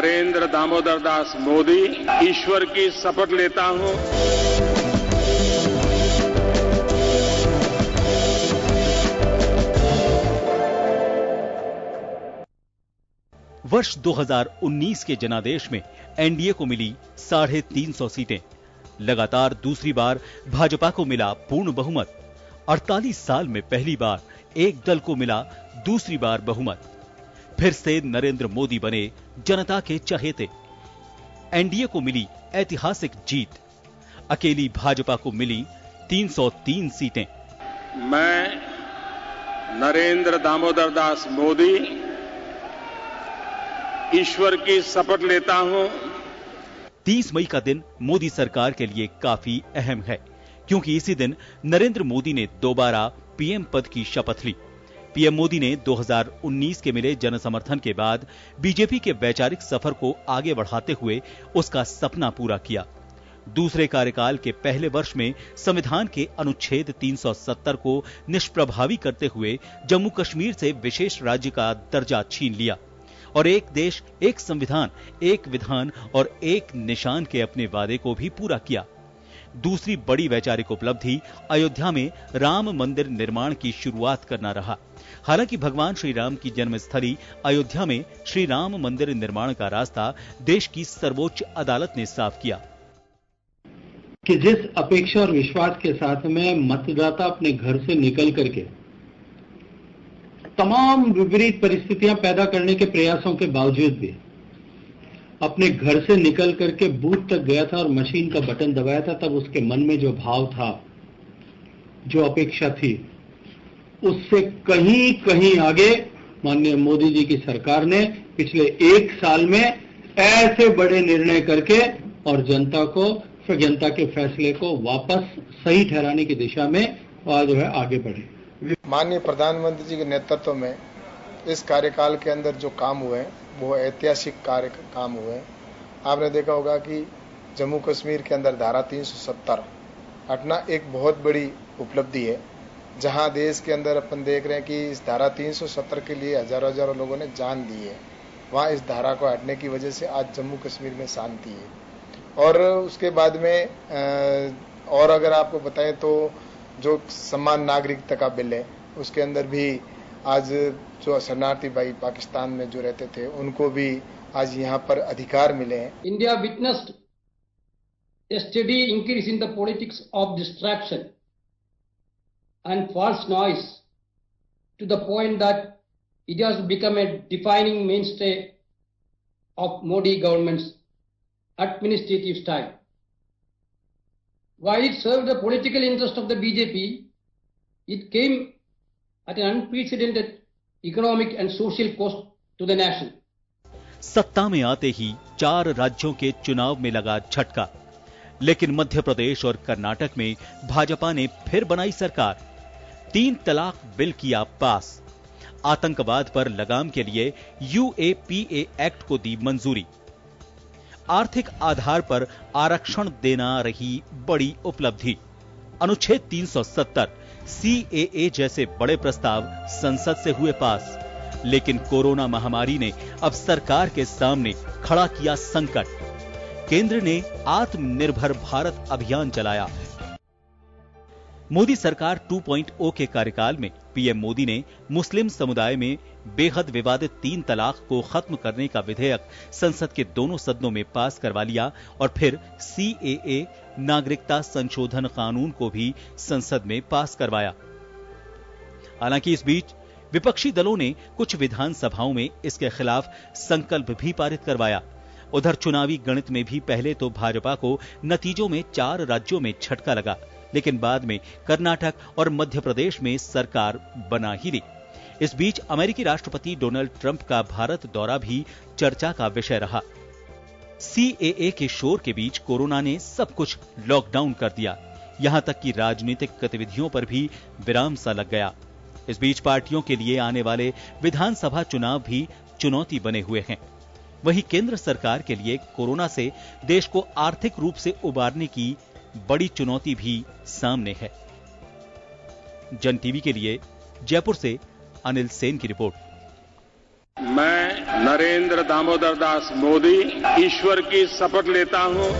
नरेंद्र दामोदर दास मोदी ईश्वर की शपथ लेता हूं वर्ष 2019 के जनादेश में एनडीए को मिली 350 सीटें। लगातार दूसरी बार भाजपा को मिला पूर्ण बहुमत। 48 साल में पहली बार एक दल को मिला दूसरी बार बहुमत। फिर से नरेंद्र मोदी बने जनता के चहेते। एनडीए को मिली ऐतिहासिक जीत। अकेली भाजपा को मिली 303 सीटें। मैं नरेंद्र दामोदर दास मोदी ईश्वर की शपथ लेता हूं। 30 मई का दिन मोदी सरकार के लिए काफी अहम है, क्योंकि इसी दिन नरेंद्र मोदी ने दोबारा पीएम पद की शपथ ली। पीएम मोदी ने 2019 के मिले जनसमर्थन के बाद बीजेपी के वैचारिक सफर को आगे बढ़ाते हुए उसका सपना पूरा किया। दूसरे कार्यकाल के पहले वर्ष में संविधान के अनुच्छेद 370 को निष्प्रभावी करते हुए जम्मू कश्मीर से विशेष राज्य का दर्जा छीन लिया और एक देश, एक संविधान, एक विधान और एक निशान के अपने वादे को भी पूरा किया। दूसरी बड़ी वैचारिक उपलब्धि अयोध्या में राम मंदिर निर्माण की शुरुआत करना रहा। हालांकि भगवान श्री राम की जन्मस्थली अयोध्या में श्री राम मंदिर निर्माण का रास्ता देश की सर्वोच्च अदालत ने साफ किया कि जिस अपेक्षा और विश्वास के साथ में मतदाता अपने घर से निकल करके तमाम विपरीत परिस्थितियां पैदा करने के प्रयासों के बावजूद भी अपने घर से निकल करके बूथ तक गया था और मशीन का बटन दबाया था, तब उसके मन में जो भाव था, जो अपेक्षा थी, उससे कहीं कहीं आगे माननीय मोदी जी की सरकार ने पिछले एक साल में ऐसे बड़े निर्णय करके और जनता के फैसले को वापस सही ठहराने की दिशा में जो है आगे बढ़े। माननीय प्रधानमंत्री जी के नेतृत्व में इस कार्यकाल के अंदर जो काम हुए वो ऐतिहासिक काम हुए। आपने देखा होगा कि जम्मू कश्मीर के अंदर धारा 370 हटना एक बहुत बड़ी उपलब्धि है, जहां देश के अंदर अपन देख रहे हैं कि इस धारा 370 के लिए हजारों लोगों ने जान दी है। वहां इस धारा को हटने की वजह से आज जम्मू कश्मीर में शांति है। और उसके बाद में और अगर आपको बताएं तो जो समान नागरिकता का बिल है, उसके अंदर भी आज जो शरणार्थी भाई पाकिस्तान में जो रहते थे उनको भी आज यहाँ पर अधिकार मिले हैं। India witnessed a steady increase in the politics of distraction and false noise to the point that it has become a defining mainstay of Modi government's administrative style. While it served the political interest of the BJP, it came at an unprecedented economic and social cost to the nation. सत्ता में आते ही 4 राज्यों के चुनाव में लगा झटका, लेकिन मध्य प्रदेश और कर्नाटक में भाजपा ने फिर बनाई सरकार। 3 तलाक बिल किया पास। आतंकवाद पर लगाम के लिए UAPA एक्ट को दी मंजूरी। आर्थिक आधार पर आरक्षण देना रही बड़ी उपलब्धि। अनुच्छेद 370, CAA जैसे बड़े प्रस्ताव संसद से हुए पास, लेकिन कोरोना महामारी ने अब सरकार के सामने खड़ा किया संकट। केंद्र ने आत्मनिर्भर भारत अभियान चलाया। मोदी सरकार 2.0 के कार्यकाल में पीएम मोदी ने मुस्लिम समुदाय में बेहद विवादित 3 तलाक को खत्म करने का विधेयक संसद के दोनों सदनों में पास करवा लिया और फिर CAA नागरिकता संशोधन कानून को भी संसद में पास करवाया। हालांकि इस बीच विपक्षी दलों ने कुछ विधानसभाओं में इसके खिलाफ संकल्प भी पारित करवाया। उधर चुनावी गणित में भी पहले तो भाजपा को नतीजों में 4 राज्यों में झटका लगा, लेकिन बाद में कर्नाटक और मध्य प्रदेश में सरकार बना ही ली। इस बीच अमेरिकी राष्ट्रपति डोनाल्ड ट्रंप का भारत दौरा भी चर्चा का विषय रहा। CAA के शोर के बीच कोरोना ने सब कुछ लॉकडाउन कर दिया, यहां तक कि राजनीतिक गतिविधियों पर भी विराम सा लग गया। इस बीच पार्टियों के लिए आने वाले विधानसभा चुनाव भी चुनौती बने हुए हैं। वहीं केंद्र सरकार के लिए कोरोना से देश को आर्थिक रूप से उबारने की बड़ी चुनौती भी सामने है। जन टीवी के लिए जयपुर से अनिल सेन की रिपोर्ट। मैं नरेंद्र दामोदर दास मोदी ईश्वर की शपथ लेता हूं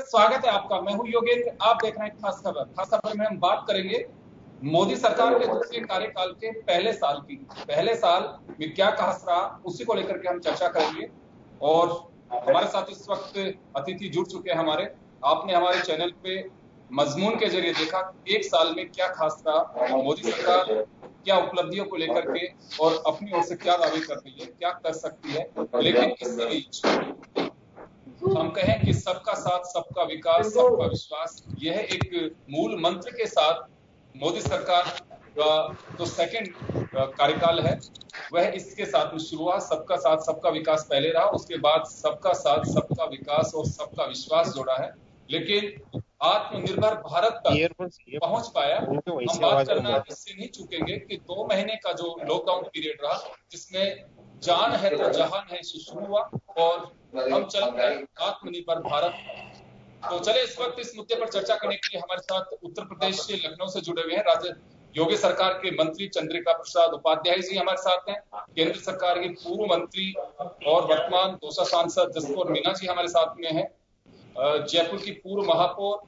स्वागत है आपका। मैं हूं योगेंद्र, आप देख रहे हैं खास खबर। खास खबर में हम बात करेंगे मोदी सरकार के दूसरे कार्यकाल के पहले साल की। पहले साल में क्या खास रहा, उसी को लेकर के हम चर्चा करेंगे। और हमारे साथ इस वक्त अतिथि जुड़ चुके हैं हमारे। आपने हमारे चैनल पे मजमून के जरिए देखा एक साल में क्या खास रहा, मोदी सरकार क्या उपलब्धियों को लेकर के और अपनी ओर से क्या दावे कर रही है, क्या कर सकती है। लेकिन इसी बीच हम कहें कि सबका साथ, सबका विकास, सबका विश्वास, यह एक मूल मंत्र के साथ मोदी सरकार का जो सेकंड कार्यकाल है वह इसके साथ में शुरू हुआ। सबका साथ, सबका विकास पहले रहा, उसके बाद सबका साथ, सबका विकास और सबका विश्वास जोड़ा है। लेकिन आत्मनिर्भर भारत तक पहुंच पाया। हम बात करना इससे नहीं चूकेंगे कि 2 महीने का जो लॉकडाउन पीरियड रहा, जिसमें जान है तो जहान है से शुरू हुआ और हम चल रहे आत्मनिर्भर भारत। तो चले इस वक्त इस मुद्दे पर चर्चा करने के लिए हमारे साथ उत्तर प्रदेश से लखनऊ से जुड़े हुए हैं राज्य योगी सरकार के मंत्री चंद्रिका प्रसाद उपाध्याय जी हमारे साथ हैं। केंद्र सरकार के पूर्व मंत्री और वर्तमान दौसा सांसद जसकौर मीना जी हमारे साथ में है। जयपुर की पूर्व महापौर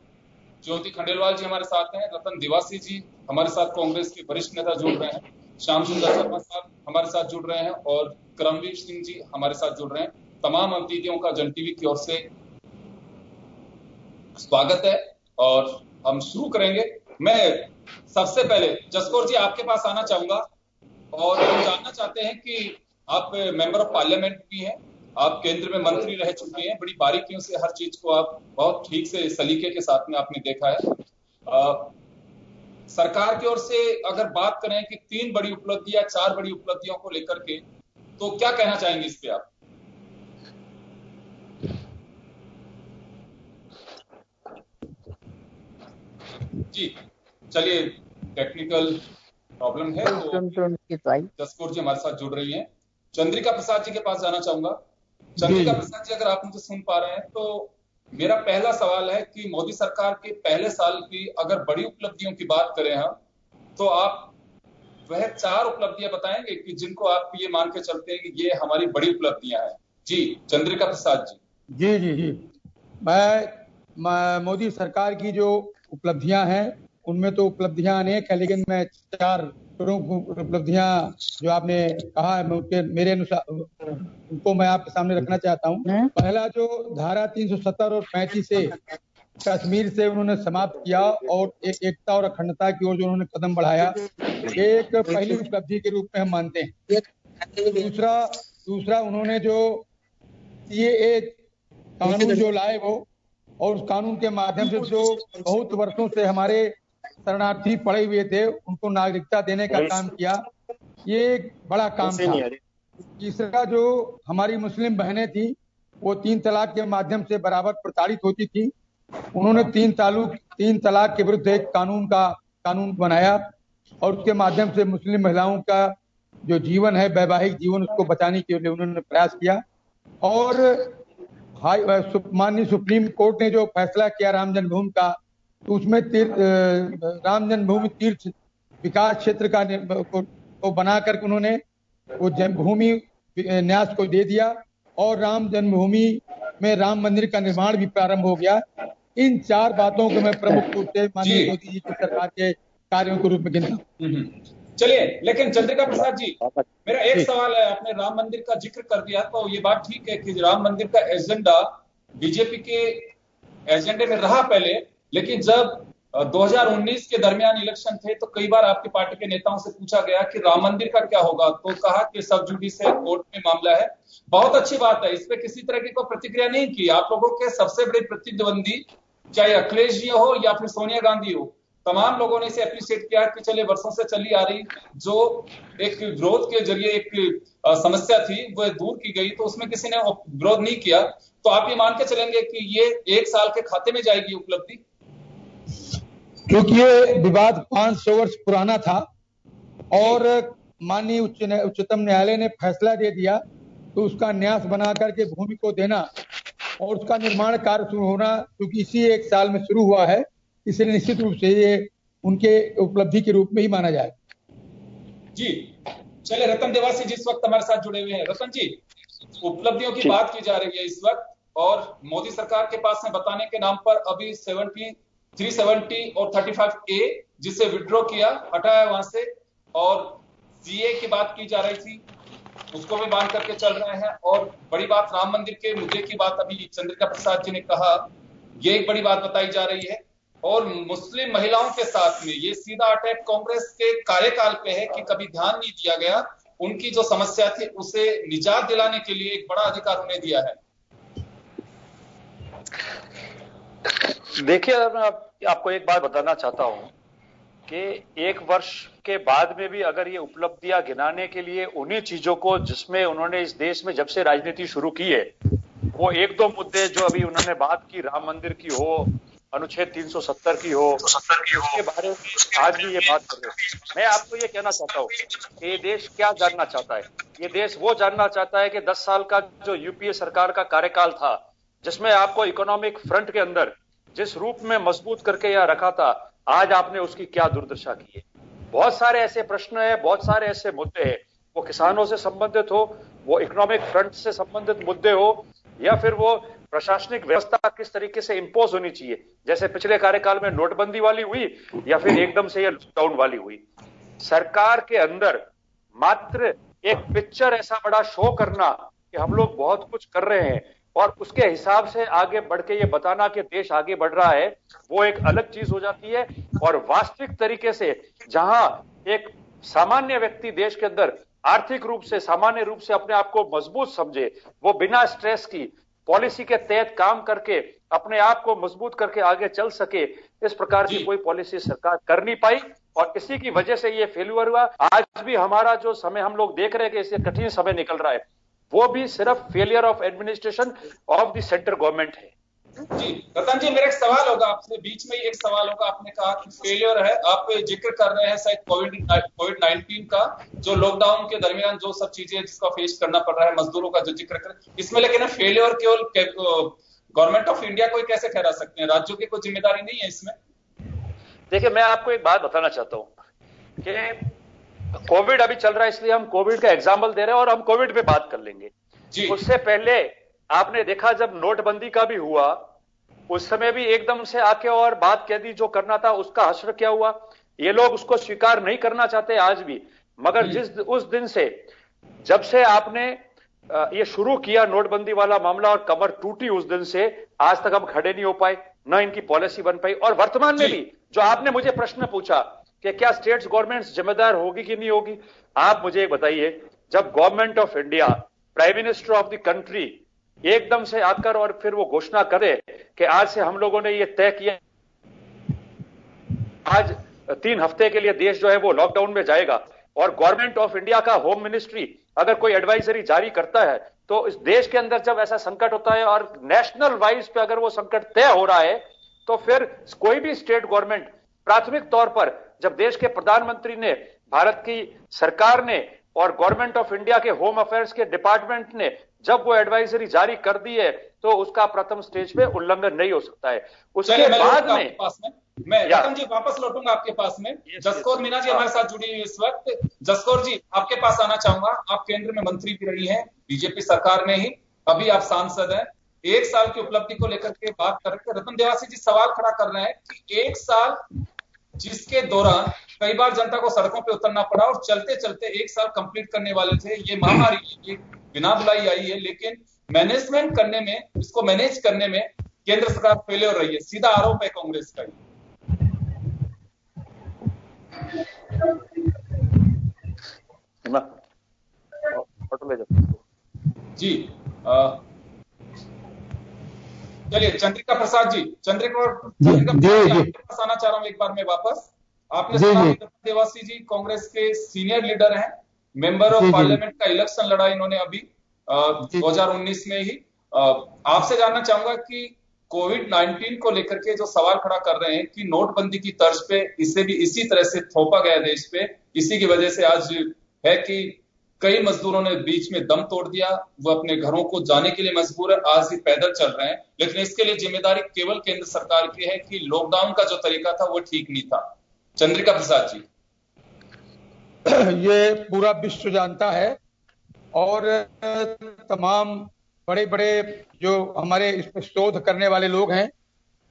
ज्योति खंडेलवाल जी हमारे साथ हैं। रतन दिवासी जी हमारे साथ कांग्रेस के वरिष्ठ नेता जुड़ रहे हैं। श्याम सुंदर शर्मा साहब हमारे साथ जुड़ रहे हैं और करमवीर सिंह जी हमारे साथ जुड़ रहे हैं। तमाम अतिथियों का जन टीवी की ओर से स्वागत है और हम शुरू करेंगे। मैं सबसे पहले जसकौर जी आपके पास आना चाहूंगा और हम जानना चाहते हैं कि आप मेंबर ऑफ पार्लियामेंट भी हैं, आप केंद्र में मंत्री रह चुके हैं, बड़ी बारीकियों से हर चीज को आप बहुत ठीक से सलीके के साथ में आपने देखा है। सरकार की ओर से अगर बात करें कि 3 बड़ी उपलब्धियां, 4 बड़ी उपलब्धियों को लेकर के, तो क्या कहना चाहेंगे इस पे आप? जी चलिए, टेक्निकल प्रॉब्लम है तो जसकौर जी हमारे साथ जुड़ रही हैं। चंद्रिका प्रसाद जी के पास जाना चाहूंगा। चंद्रिका प्रसाद जी, अगर आप मुझे सुन पा रहे हैं तो मेरा पहला सवाल है कि मोदी सरकार के पहले साल की अगर बड़ी उपलब्धियों की बात करें हम, तो आप वह 4 उपलब्धियां बताएंगे कि जिनको आप ये मान के चलते हैं कि ये हमारी बड़ी उपलब्धियां हैं। जी चंद्रिका प्रसाद जी। जी मैं मोदी सरकार की जो उपलब्धियां हैं उनमें तो उपलब्धियां अनेक है, लेकिन मैं 4 प्रमुख उपलब्धियां जो आपने कहा है मेरे अनुसार उनको मैं आपके सामने रखना चाहता हूं। पहला, जो धारा 370 और 35 से कश्मीर से उन्होंने समाप्त किया और एकता और अखंडता की ओर जो उन्होंने कदम बढ़ाया, एक पहली उपलब्धि के रूप में हम मानते हैं। दूसरा उन्होंने जो CAA कानून जो लाए वो, और उस कानून के माध्यम से जो बहुत वर्षों से हमारे शरणार्थी पड़े हुए थे उनको नागरिकता देने का काम किया, ये एक बड़ा काम था। तीसरा, जो हमारी मुस्लिम बहनें थी वो 3 तलाक के माध्यम से बराबर प्रताड़ित होती थी, उन्होंने 3 तलाक के विरुद्ध एक कानून बनाया और उसके माध्यम से मुस्लिम महिलाओं का जो जीवन है, वैवाहिक जीवन, उसको बचाने के लिए उन्होंने प्रयास किया। और माननीय सुप्रीम कोर्ट ने जो फैसला किया राम जन्मभूमि का, तो उसमें राम जन्मभूमि तीर्थ विकास क्षेत्र को बना करके उन्होंने वो जन्मभूमि न्यास को दे दिया और राम जन्मभूमि में राम मंदिर का निर्माण भी प्रारंभ हो गया। इन 4 बातों को मैं प्रमुख रूप से माननीय मोदी जी की सरकार के कार्यों के रूप में गिनता हूँ। चलिए, लेकिन चंद्रिका प्रसाद जी, मेरा एक सवाल है। आपने राम मंदिर का जिक्र कर दिया, तो ये बात ठीक है कि राम मंदिर का एजेंडा बीजेपी के एजेंडे में रहा पहले, लेकिन जब 2019 के दरमियान इलेक्शन थे तो कई बार आपकी पार्टी के नेताओं से पूछा गया कि राम मंदिर का क्या होगा, तो कहा कि सब जुडिशियल कोर्ट में मामला है। बहुत अच्छी बात है, इस पे किसी तरह की कोई प्रतिक्रिया नहीं की। आप लोगों के सबसे बड़े प्रतिद्वंदी चाहे अखिलेश जी हो या फिर सोनिया गांधी हो, तमाम लोगों ने इसे अप्रिशिएट किया कि चलिए वर्षों से चली आ रही जो एक विरोध के जरिए एक समस्या थी वह दूर की गई, तो उसमें किसी ने विरोध नहीं किया। तो आप ये मान के चलेंगे कि ये 1 साल के खाते में जाएगी उपलब्धि? क्योंकि ये विवाद 500 वर्ष पुराना था और माननीय उच्चतम न्यायालय ने फैसला दे दिया, तो उसका न्यास बना करके भूमि को देना और उसका निर्माण कार्य शुरू होना, क्योंकि इसी 1 साल में शुरू हुआ है, इसलिए निश्चित रूप से ये उनके उपलब्धि के रूप में ही माना जाए। जी चले, रतन देवासी जी इस वक्त हमारे साथ जुड़े हुए हैं। रतन जी, उपलब्धियों की बात की जा रही है इस वक्त, और मोदी सरकार के पास में बताने के नाम पर अभी 370 और 35A जिसे विड्रॉ किया, हटाया वहां से, और CA की बात की जा रही थी, उसको भी बांध करके चल रहे हैं। और बड़ी बात राम मंदिर के मुद्दे की बात अभी चंद्रिका प्रसाद जी ने कहा, ये एक बड़ी बात बताई जा रही है। और मुस्लिम महिलाओं के साथ में ये सीधा अटैक कांग्रेस के कार्यकाल पे है कि कभी ध्यान नहीं दिया गया, उनकी जो समस्या थी उसे निजात दिलाने के लिए एक बड़ा अधिकार उन्हें दिया है। देखिए, मैं आपको एक बात बताना चाहता हूं कि 1 वर्ष के बाद में भी अगर ये उपलब्धियां गिनाने के लिए उन्हीं चीजों को जिसमें उन्होंने इस देश में जब से राजनीति शुरू की है, वो 1-2 मुद्दे जो अभी उन्होंने बात की, राम मंदिर की हो, अनुच्छेद 370 की हो, उसके बारे में आज भी ये बात कर रहे हो। मैं आपको ये कहना चाहता हूँ कि ये देश क्या जानना चाहता है। ये देश वो जानना चाहता है कि 10 साल का जो यूपीए सरकार का कार्यकाल था, जिसमें आपको इकोनॉमिक फ्रंट के अंदर जिस रूप में मजबूत करके यहाँ रखा था, आज आपने उसकी क्या दुर्दशा की है। बहुत सारे ऐसे प्रश्न है, बहुत सारे ऐसे मुद्दे हैं, वो किसानों से संबंधित हो, वो इकोनॉमिक फ्रंट से संबंधित मुद्दे हो, या फिर वो प्रशासनिक व्यवस्था किस तरीके से इंपोज होनी चाहिए, जैसे पिछले कार्यकाल में नोटबंदी वाली हुई या फिर एकदम से ये लॉकडाउन वाली हुई। सरकार के अंदर मात्र एक पिक्चर ऐसा बड़ा शो करना कि हम लोग बहुत कुछ कर रहे हैं और उसके हिसाब से आगे बढ़ के ये बताना कि देश आगे बढ़ रहा है, वो एक अलग चीज हो जाती है। और वास्तविक तरीके से जहां एक सामान्य व्यक्ति देश के अंदर आर्थिक रूप से, सामान्य रूप से अपने आप को मजबूत समझे, वो बिना स्ट्रेस की पॉलिसी के तहत काम करके अपने आप को मजबूत करके आगे चल सके, इस प्रकार की कोई पॉलिसी सरकार कर नहीं पाई और इसी की वजह से ये फेल्यूर हुआ। आज भी हमारा जो समय हम लोग देख रहे हैं कि इससे कठिन समय निकल रहा है, वो भी सिर्फ failure of administration of the central government है। जी रतन जी, मेरा एक सवाल होगा आपसे, बीच में ही एक सवाल होगा। आपने कहा कि फेलियर है, आप जिक्र कर रहे हैं शायद कोविड-19 का, जो लॉकडाउन के दरमियान जो सब चीजें जिसका फेस करना पड़ रहा है, मजदूरों का जो जिक्र कर इसमें, लेकिन फेलियर केवल गवर्नमेंट ऑफ इंडिया को ही कैसे ठहरा सकते हैं? राज्यों की कोई जिम्मेदारी नहीं है इसमें? देखिए, मैं आपको एक बात बताना चाहता हूं कि कोविड अभी चल रहा है, इसलिए हम कोविड का एग्जाम्पल दे रहे हैं और हम कोविड पे बात कर लेंगे जी। उससे पहले आपने देखा जब नोटबंदी का भी हुआ, उस समय भी एकदम से आके और बात कह दी, जो करना था उसका हश्र क्या हुआ। ये लोग उसको स्वीकार नहीं करना चाहते आज भी, मगर उस दिन से, जब से आपने ये शुरू किया नोटबंदी वाला मामला और कमर टूटी, उस दिन से आज तक हम खड़े नहीं हो पाए, न इनकी पॉलिसी बन पाई। और वर्तमान में भी जो आपने मुझे प्रश्न पूछा कि क्या स्टेट्स गवर्नमेंट्स जिम्मेदार होगी कि नहीं होगी, आप मुझे एक बताइए, जब government of India, prime minister of the country एकदम से आकर और फिर वो घोषणा करे कि आज से हम लोगों ने ये तय किया, आज 3 हफ्ते के लिए देश जो है वो लॉकडाउन में जाएगा, और गवर्नमेंट ऑफ इंडिया का होम मिनिस्ट्री अगर कोई एडवाइजरी जारी करता है, तो इस देश के अंदर जब ऐसा संकट होता है और नेशनल वाइज पे अगर वो संकट तय हो रहा है, तो फिर कोई भी स्टेट गवर्नमेंट प्राथमिक तौर पर, जब देश के प्रधानमंत्री ने, भारत की सरकार ने और गवर्नमेंट ऑफ इंडिया के होम अफेयर्स के डिपार्टमेंट ने जब वो एडवाइजरी जारी कर दी है, तो उसका प्रथम स्टेज पे उल्लंघन नहीं हो सकता है। उसके बाद में मैं रतन जी वापस लौटूंगा आपके पास में। जसकौर मीना जी हमारे साथ जुड़ी हुई इस वक्त। जसकौर जी, आपके पास आना चाहूंगा। आप केंद्र में मंत्री भी रही हैं बीजेपी सरकार में ही, अभी आप सांसद हैं। 1 साल की उपलब्धि को लेकर के बात करके रतन देवासी जी सवाल खड़ा कर रहे हैं कि 1 साल जिसके दौरान कई बार जनता को सड़कों पे उतरना पड़ा और चलते चलते 1 साल कंप्लीट करने वाले थे, ये महामारी बिना बुलाई आई है, लेकिन मैनेजमेंट करने में, इसको मैनेज करने में केंद्र सरकार फेलियर रही है। सीधा आरोप है कांग्रेस का। जी चलिए, चंद्रिका प्रसाद जी, चंद्रिका आपके पास आना चाह रहा हूं एक बार मैं वापस। आपने सुना रतन देवासी जी कांग्रेस के सीनियर लीडर हैं, मेंबर ऑफ पार्लियामेंट का इलेक्शन लड़ा इन्होंने अभी 2019 में ही। आपसे जानना चाहूंगा कि कोविड-19 को लेकर के जो सवाल खड़ा कर रहे हैं कि नोटबंदी की तर्ज पे इसे भी इसी तरह से थोपा गया देश पे, इसी की वजह से आज है कि कई मजदूरों ने बीच में दम तोड़ दिया, वो अपने घरों को जाने के लिए मजबूर है, आज ही पैदल चल रहे हैं। लेकिन इसके लिए जिम्मेदारी केवल केंद्र सरकार की है कि लॉकडाउन का जो तरीका था वो ठीक नहीं था। चंद्रिका प्रसाद जी, ये पूरा विश्व जानता है और तमाम बड़े बड़े जो हमारे इसमें शोध करने वाले लोग हैं,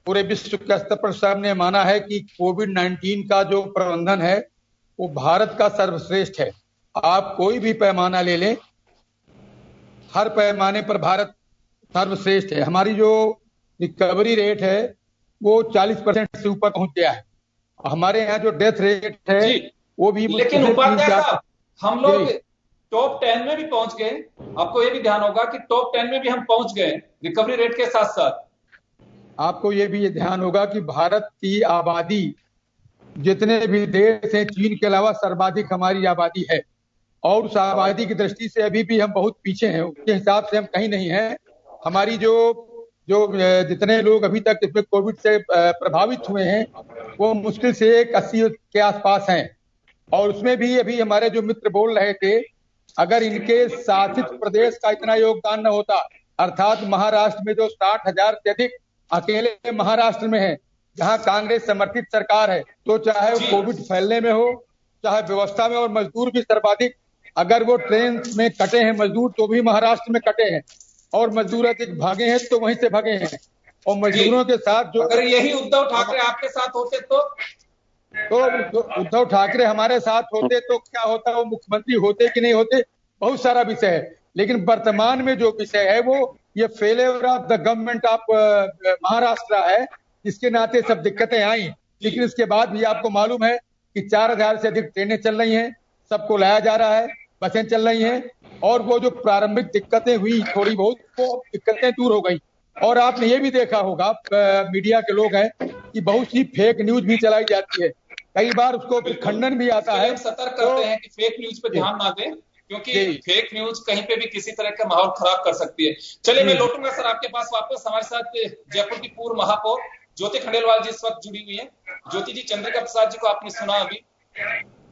पूरे विश्व के स्तर पर सबने माना है कि कोविड-19 का जो प्रबंधन है वो भारत का सर्वश्रेष्ठ है। आप कोई भी पैमाना ले लें, हर पैमाने पर भारत सर्वश्रेष्ठ है। हमारी जो रिकवरी रेट है वो 40% से ऊपर पहुंच गया है। हमारे यहाँ जो डेथ रेट है वो भी, लेकिन उपाध्याय साहब, हम लोग टॉप 10 में भी पहुंच गए। आपको ये भी ध्यान होगा कि टॉप 10 में भी हम पहुंच गए रिकवरी रेट के साथ साथ। आपको ये भी ध्यान होगा कि भारत की आबादी जितने भी देश हैं, चीन के अलावा सर्वाधिक हमारी आबादी है, और उस आबादी की दृष्टि से अभी भी हम बहुत पीछे हैं। उसके हिसाब से हम कहीं नहीं हैं। हमारी जो जितने लोग अभी तक इसमें कोविड से प्रभावित हुए हैं वो मुश्किल से 80 के आसपास हैं, और उसमें भी अभी हमारे जो मित्र बोल रहे थे, अगर इनके शासित प्रदेश का इतना योगदान न होता, अर्थात महाराष्ट्र में जो 60,000 से अधिक अकेले महाराष्ट्र में है, जहां कांग्रेस समर्थित सरकार है, तो चाहे वो कोविड फैलने में हो, चाहे व्यवस्था में, और मजदूर भी सर्वाधिक, अगर वो ट्रेन में कटे हैं मजदूर तो भी महाराष्ट्र में कटे हैं, और मजदूर अधिक भागे हैं तो वहीं से भागे हैं। और मजदूरों के साथ जो, अगर यही उद्धव ठाकरे आपके साथ होते तो उद्धव ठाकरे हमारे साथ होते तो क्या होता, वो मुख्यमंत्री होते कि नहीं होते, बहुत सारा विषय है। लेकिन वर्तमान में जो विषय है वो ये failure of the government of Maharashtra है, जिसके नाते सब दिक्कतें आई। लेकिन इसके बाद भी आपको मालूम है कि 4,000 से अधिक ट्रेनें चल रही हैं, सबको लाया जा रहा है, बसें चल रही हैं, और वो जो प्रारंभिक दिक्कतें हुई थोड़ी बहुत, वो दिक्कतें दूर हो गई। और आपने ये भी देखा होगा, मीडिया के लोग हैं, कि बहुत सी फेक न्यूज भी चलाई जाती है, कई बार उसको खंडन भी आता है। सतर्क करते हैं कि फेक न्यूज पे ध्यान ना दें। क्योंकि फेक न्यूज कहीं पे भी किसी तरह का माहौल खराब कर सकती है। चलिए मैं लौटूंगा सर आपके पास वापस। हमारे साथ जयपुर की पूर्व महापौर ज्योति खंडेलवाल जी इस वक्त जुड़ी हुई है। ज्योति जी, चंद्रिका प्रसाद जी को आपने सुना अभी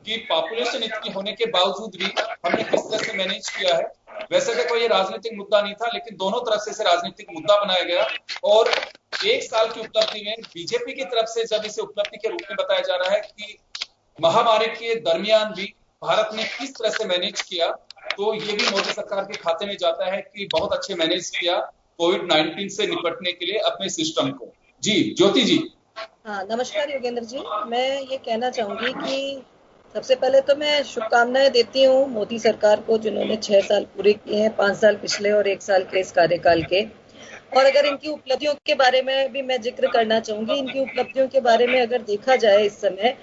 कि पॉपुलेशन इतनी होने के बावजूद भी हमने किस तरह से मैनेज किया है। वैसे तो कोई ये राजनीतिक मुद्दा नहीं था, लेकिन दोनों तरफ से इसे राजनीतिक मुद्दा बनाया गया और एक साल की उपलब्धि में बीजेपी की तरफ से जब इसे उपलब्धि के रूप में बताया जा रहा है कि महामारी के दरमियान भी भारत ने किस तरह से मैनेज किया, तो ये भी मोदी सरकार के खाते में जाता है कि बहुत अच्छे मैनेज किया कोविड-19 से निपटने के लिए अपने सिस्टम को। जी ज्योति जी। हाँ, नमस्कार योगेंद्र जी। मैं ये कहना चाहूंगी कि सबसे पहले तो मैं शुभकामनाएं देती हूँ मोदी सरकार को, जिन्होंने 6 साल पूरे किए हैं, 5 साल पिछले और 1 साल के इस कार्यकाल के। और अगर इनकी उपलब्धियों के बारे में भी मैं जिक्र करना चाहूंगी, इनकी उपलब्धियों के बारे में अगर देखा जाए इस समय,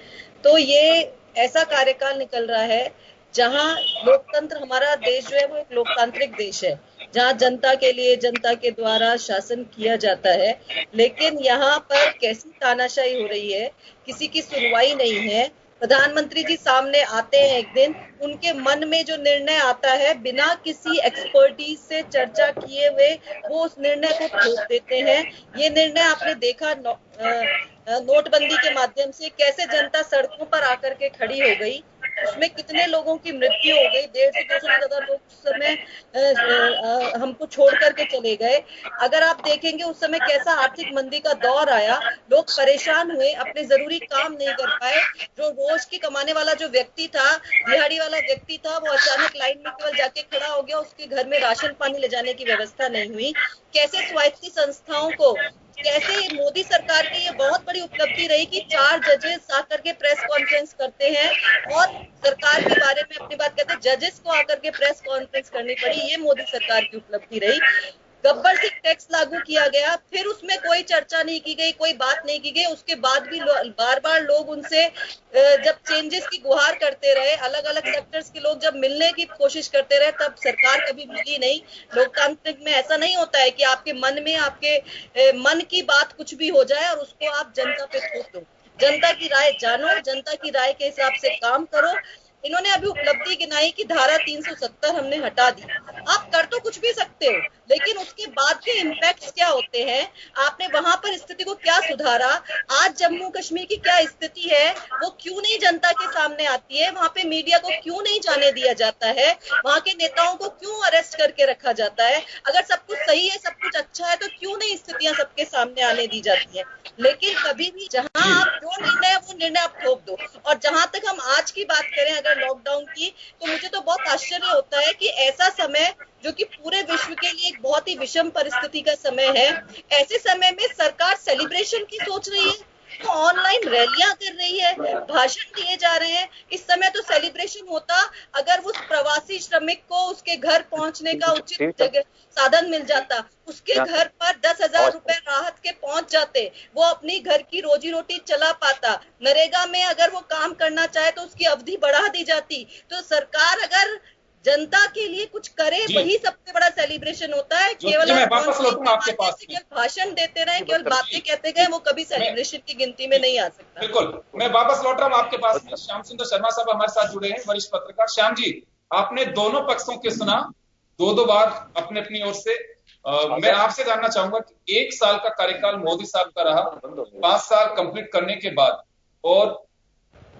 तो ये ऐसा कार्यकाल निकल रहा है जहां लोकतंत्र, हमारा देश जो है वो एक लोकतांत्रिक देश है, जहां जनता के लिए, जनता के द्वारा शासन किया जाता है। लेकिन यहाँ पर कैसी तानाशाही हो रही है, किसी की सुनवाई नहीं है। प्रधानमंत्री जी सामने आते हैं एक दिन, उनके मन में जो निर्णय आता है बिना किसी एक्सपर्टीज से चर्चा किए हुए वो उस निर्णय को थोप देते हैं। ये निर्णय आपने देखा नोटबंदी के माध्यम से कैसे जनता सड़कों पर आकर के खड़ी हो गई, उसमें कितने लोगों की मृत्यु हो गई, 150 से 200 से ज्यादा लोग उस समय हमको छोड़ करके चले गए। अगर आप देखेंगे उस समय कैसा आर्थिक मंदी का दौर आया, लोग परेशान हुए, अपने जरूरी काम नहीं कर पाए। जो रोज की कमाने वाला जो व्यक्ति था, दिहाड़ी वाला व्यक्ति था, वो अचानक लाइन में केवल जाके खड़ा हो गया, उसके घर में राशन पानी ले जाने की व्यवस्था नहीं हुई। कैसे स्वायत्त संस्थाओं को, कैसे मोदी सरकार की ये बहुत बड़ी उपलब्धि रही कि 4 जजेस आकर के प्रेस कॉन्फ्रेंस करते हैं और सरकार के बारे में अपनी बात कहते हैं, जजेस को आकर के प्रेस कॉन्फ्रेंस करनी पड़ी। ये मोदी सरकार की उपलब्धि रही। गब्बर सिंह टैक्स लागू किया गया, फिर उसमें कोई चर्चा नहीं की गई, कोई बात नहीं की गई। उसके बाद भी बार बार लोग उनसे जब चेंजेस की गुहार करते रहे, अलग अलग सेक्टर्स के लोग जब मिलने की कोशिश करते रहे, तब सरकार कभी मिली नहीं। लोकतांत्रिक में ऐसा नहीं होता है कि आपके मन में, आपके मन की बात कुछ भी हो जाए और उसको आप जनता पे थोप दो। जनता की राय जानो, जनता की राय के हिसाब से काम करो। इन्होंने अभी उपलब्धि गिनाई कि धारा 370 हमने हटा दी। आप कर तो कुछ भी सकते हो, लेकिन उसके बाद के इम्पैक्ट्स क्या होते हैं, आपने वहां पर स्थिति को क्या सुधारा, आज जम्मू कश्मीर की क्या स्थिति है, वो क्यों नहीं जनता के सामने आती है, वहां पे मीडिया को क्यों नहीं जाने दिया जाता है, वहां के नेताओं को क्यों अरेस्ट करके रखा जाता है। अगर सब कुछ सही है, सब कुछ अच्छा है, तो क्यों नहीं स्थितियां सबके सामने आने दी जाती है। लेकिन कभी भी जहां आप जो निर्णय है वो निर्णय आप थोप दो। और जहां तक हम आज की बात करें अगर लॉकडाउन की, तो मुझे तो बहुत आश्चर्य होता है कि ऐसा समय जो कि पूरे विश्व के लिए एक बहुत ही विषम परिस्थिति का समय है, ऐसे समय में सरकार सेलिब्रेशन की सोच रही है, तो ऑनलाइन रैलियां कर रही है, भाषण दिए जा रहे हैं। इस समय तो सेलिब्रेशन होता अगर उस प्रवासी श्रमिक को उसके घर पहुंचने का उचित जगह साधन मिल जाता, उसके घर पर 10,000 रुपए राहत के पहुंच जाते, वो अपनी घर की रोजी रोटी चला पाता। नरेगा में अगर वो काम करना चाहे तो उसकी अवधि बढ़ा दी जाती। तो सरकार अगर जनता के लिए कुछ करे, वही सबसे बड़ा सेलिब्रेशन होता है। केवल भाषण देते रहे, केवल बातें कहते गए, वो कभी सेलिब्रेशन की गिनती में नहीं आ सकता। बिल्कुल, मैं वापस लौट रहा हूँ आपके पास। श्याम सुंदर शर्मा साहब हमारे साथ जुड़े हैं, वरिष्ठ पत्रकार। श्याम जी, आपने दोनों पक्षों के सुना, दो बार अपने अपनी ओर से। मैं आपसे जानना चाहूंगा कि 1 साल का कार्यकाल मोदी साहब का रहा, 5 साल कंप्लीट करने के बाद, और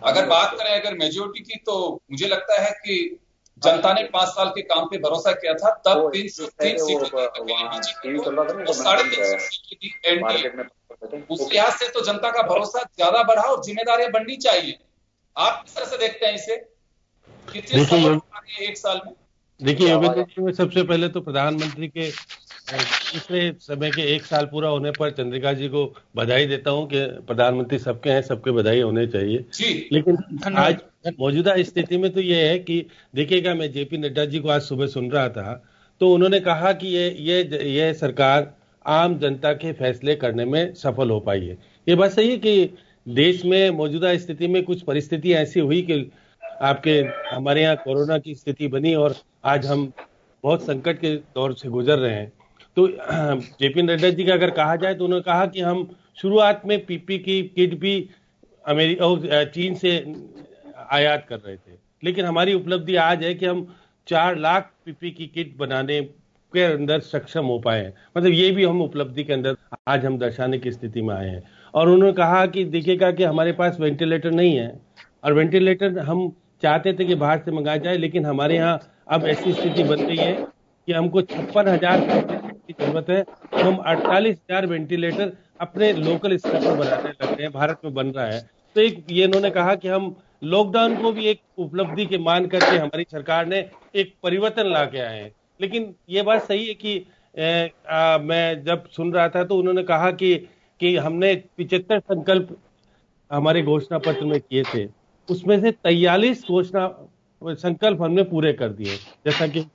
अगर बात करें अगर मेजोरिटी की, तो मुझे लगता है कि जनता ने 5 साल के काम पे भरोसा किया था। तब 303 सीटों की और 350 सीटों की एनडीए। उस लिहाज से तो जनता का भरोसा ज्यादा बढ़ा और जिम्मेदारियां बढ़नी चाहिए। आप किस तरह से देखते हैं इसे, कितने सफल 1 साल में? देखिए योगेंद्र जी, मैं सबसे पहले तो प्रधानमंत्री के पिछले समय के 1 साल पूरा होने पर चंद्रिका जी को बधाई देता हूं कि प्रधानमंत्री सबके हैं, सबके बधाई होने चाहिए। लेकिन आज मौजूदा स्थिति में तो ये है कि देखिएगा, मैं जेपी नड्डा जी को आज सुबह सुन रहा था, तो उन्होंने कहा कि ये सरकार आम जनता के फैसले करने में सफल हो पाई है। ये बात सही है कि देश में मौजूदा स्थिति में कुछ परिस्थिति ऐसी हुई कि हमारे यहाँ कोरोना की स्थिति बनी और आज हम बहुत संकट के दौर से गुजर रहे हैं। तो जेपी नड्डा जी का अगर कहा जाए तो उन्होंने कहा कि हम शुरुआत में पीपी की किट भी अमेरिका और चीन से आयात कर रहे थे, लेकिन हमारी उपलब्धि आज है कि हम 4 लाख पीपी की किट बनाने के अंदर सक्षम हो पाए हैं। मतलब ये भी हम उपलब्धि के अंदर आज हम दर्शाने की स्थिति में आए हैं। और उन्होंने कहा कि देखिएगा कि हमारे पास वेंटिलेटर नहीं है, और वेंटिलेटर हम चाहते थे कि बाहर से मंगाया जाए, लेकिन हमारे यहाँ अब ऐसी स्थिति बन गई है कि हमको 56,000 की जरूरत है। हम 48,000 वेंटिलेटर अपने लोकल स्तर पर बनाने लग गए हैं, भारत में बन रहा है। तो एक ये इन्होंने कहा कि हम लॉकडाउन को भी एक उपलब्धि के मान करके हमारी सरकार ने एक परिवर्तन ला के आए हैं। लेकिन ये बात सही है कि मैं जब सुन रहा था तो उन्होंने कहा कि हमने 75 संकल्प हमारे घोषणा पत्र में किए थे, उसमें से 43 संकल्प हमने पूरे कर दिए। जैसा कि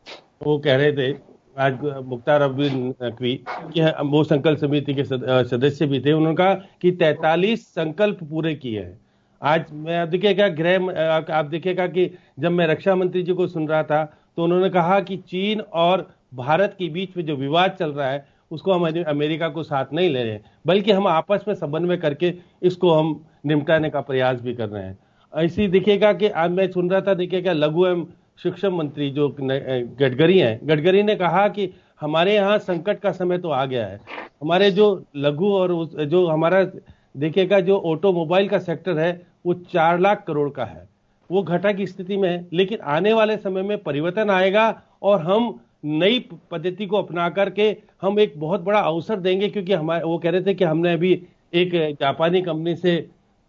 वो कह रहे थे आज मुख्तार अब्बास नकवी कि वो संकल्प समिति के सदस्य भी थे, उन्होंने कहा कि 43 संकल्प पूरे किए हैं। आज मैं देखिएगा आप देखिएगा कि जब मैं रक्षा मंत्री जी को सुन रहा था तो उन्होंने कहा कि चीन और भारत के बीच में जो विवाद चल रहा है उसको हम अमेरिका को साथ नहीं ले रहे, बल्कि हम आपस में समन्वय करके इसको हम निपटाने का प्रयास भी कर रहे हैं। ऐसी देखिएगा कि आज मैं सुन रहा था, देखिएगा लघु एवं सूक्ष्म मंत्री जो गडकरी हैं, गडकरी ने कहा कि हमारे यहाँ संकट का समय तो आ गया है। हमारे जो लघु और जो हमारा देखिएगा जो ऑटोमोबाइल का सेक्टर है वो 4 लाख करोड़ का है, वो घटा की स्थिति में है। लेकिन आने वाले समय में परिवर्तन आएगा और हम नई पद्धति को अपना करके हम एक बहुत बड़ा अवसर देंगे, क्योंकि हमारे वो कह रहे थे कि हमने अभी एक जापानी कंपनी से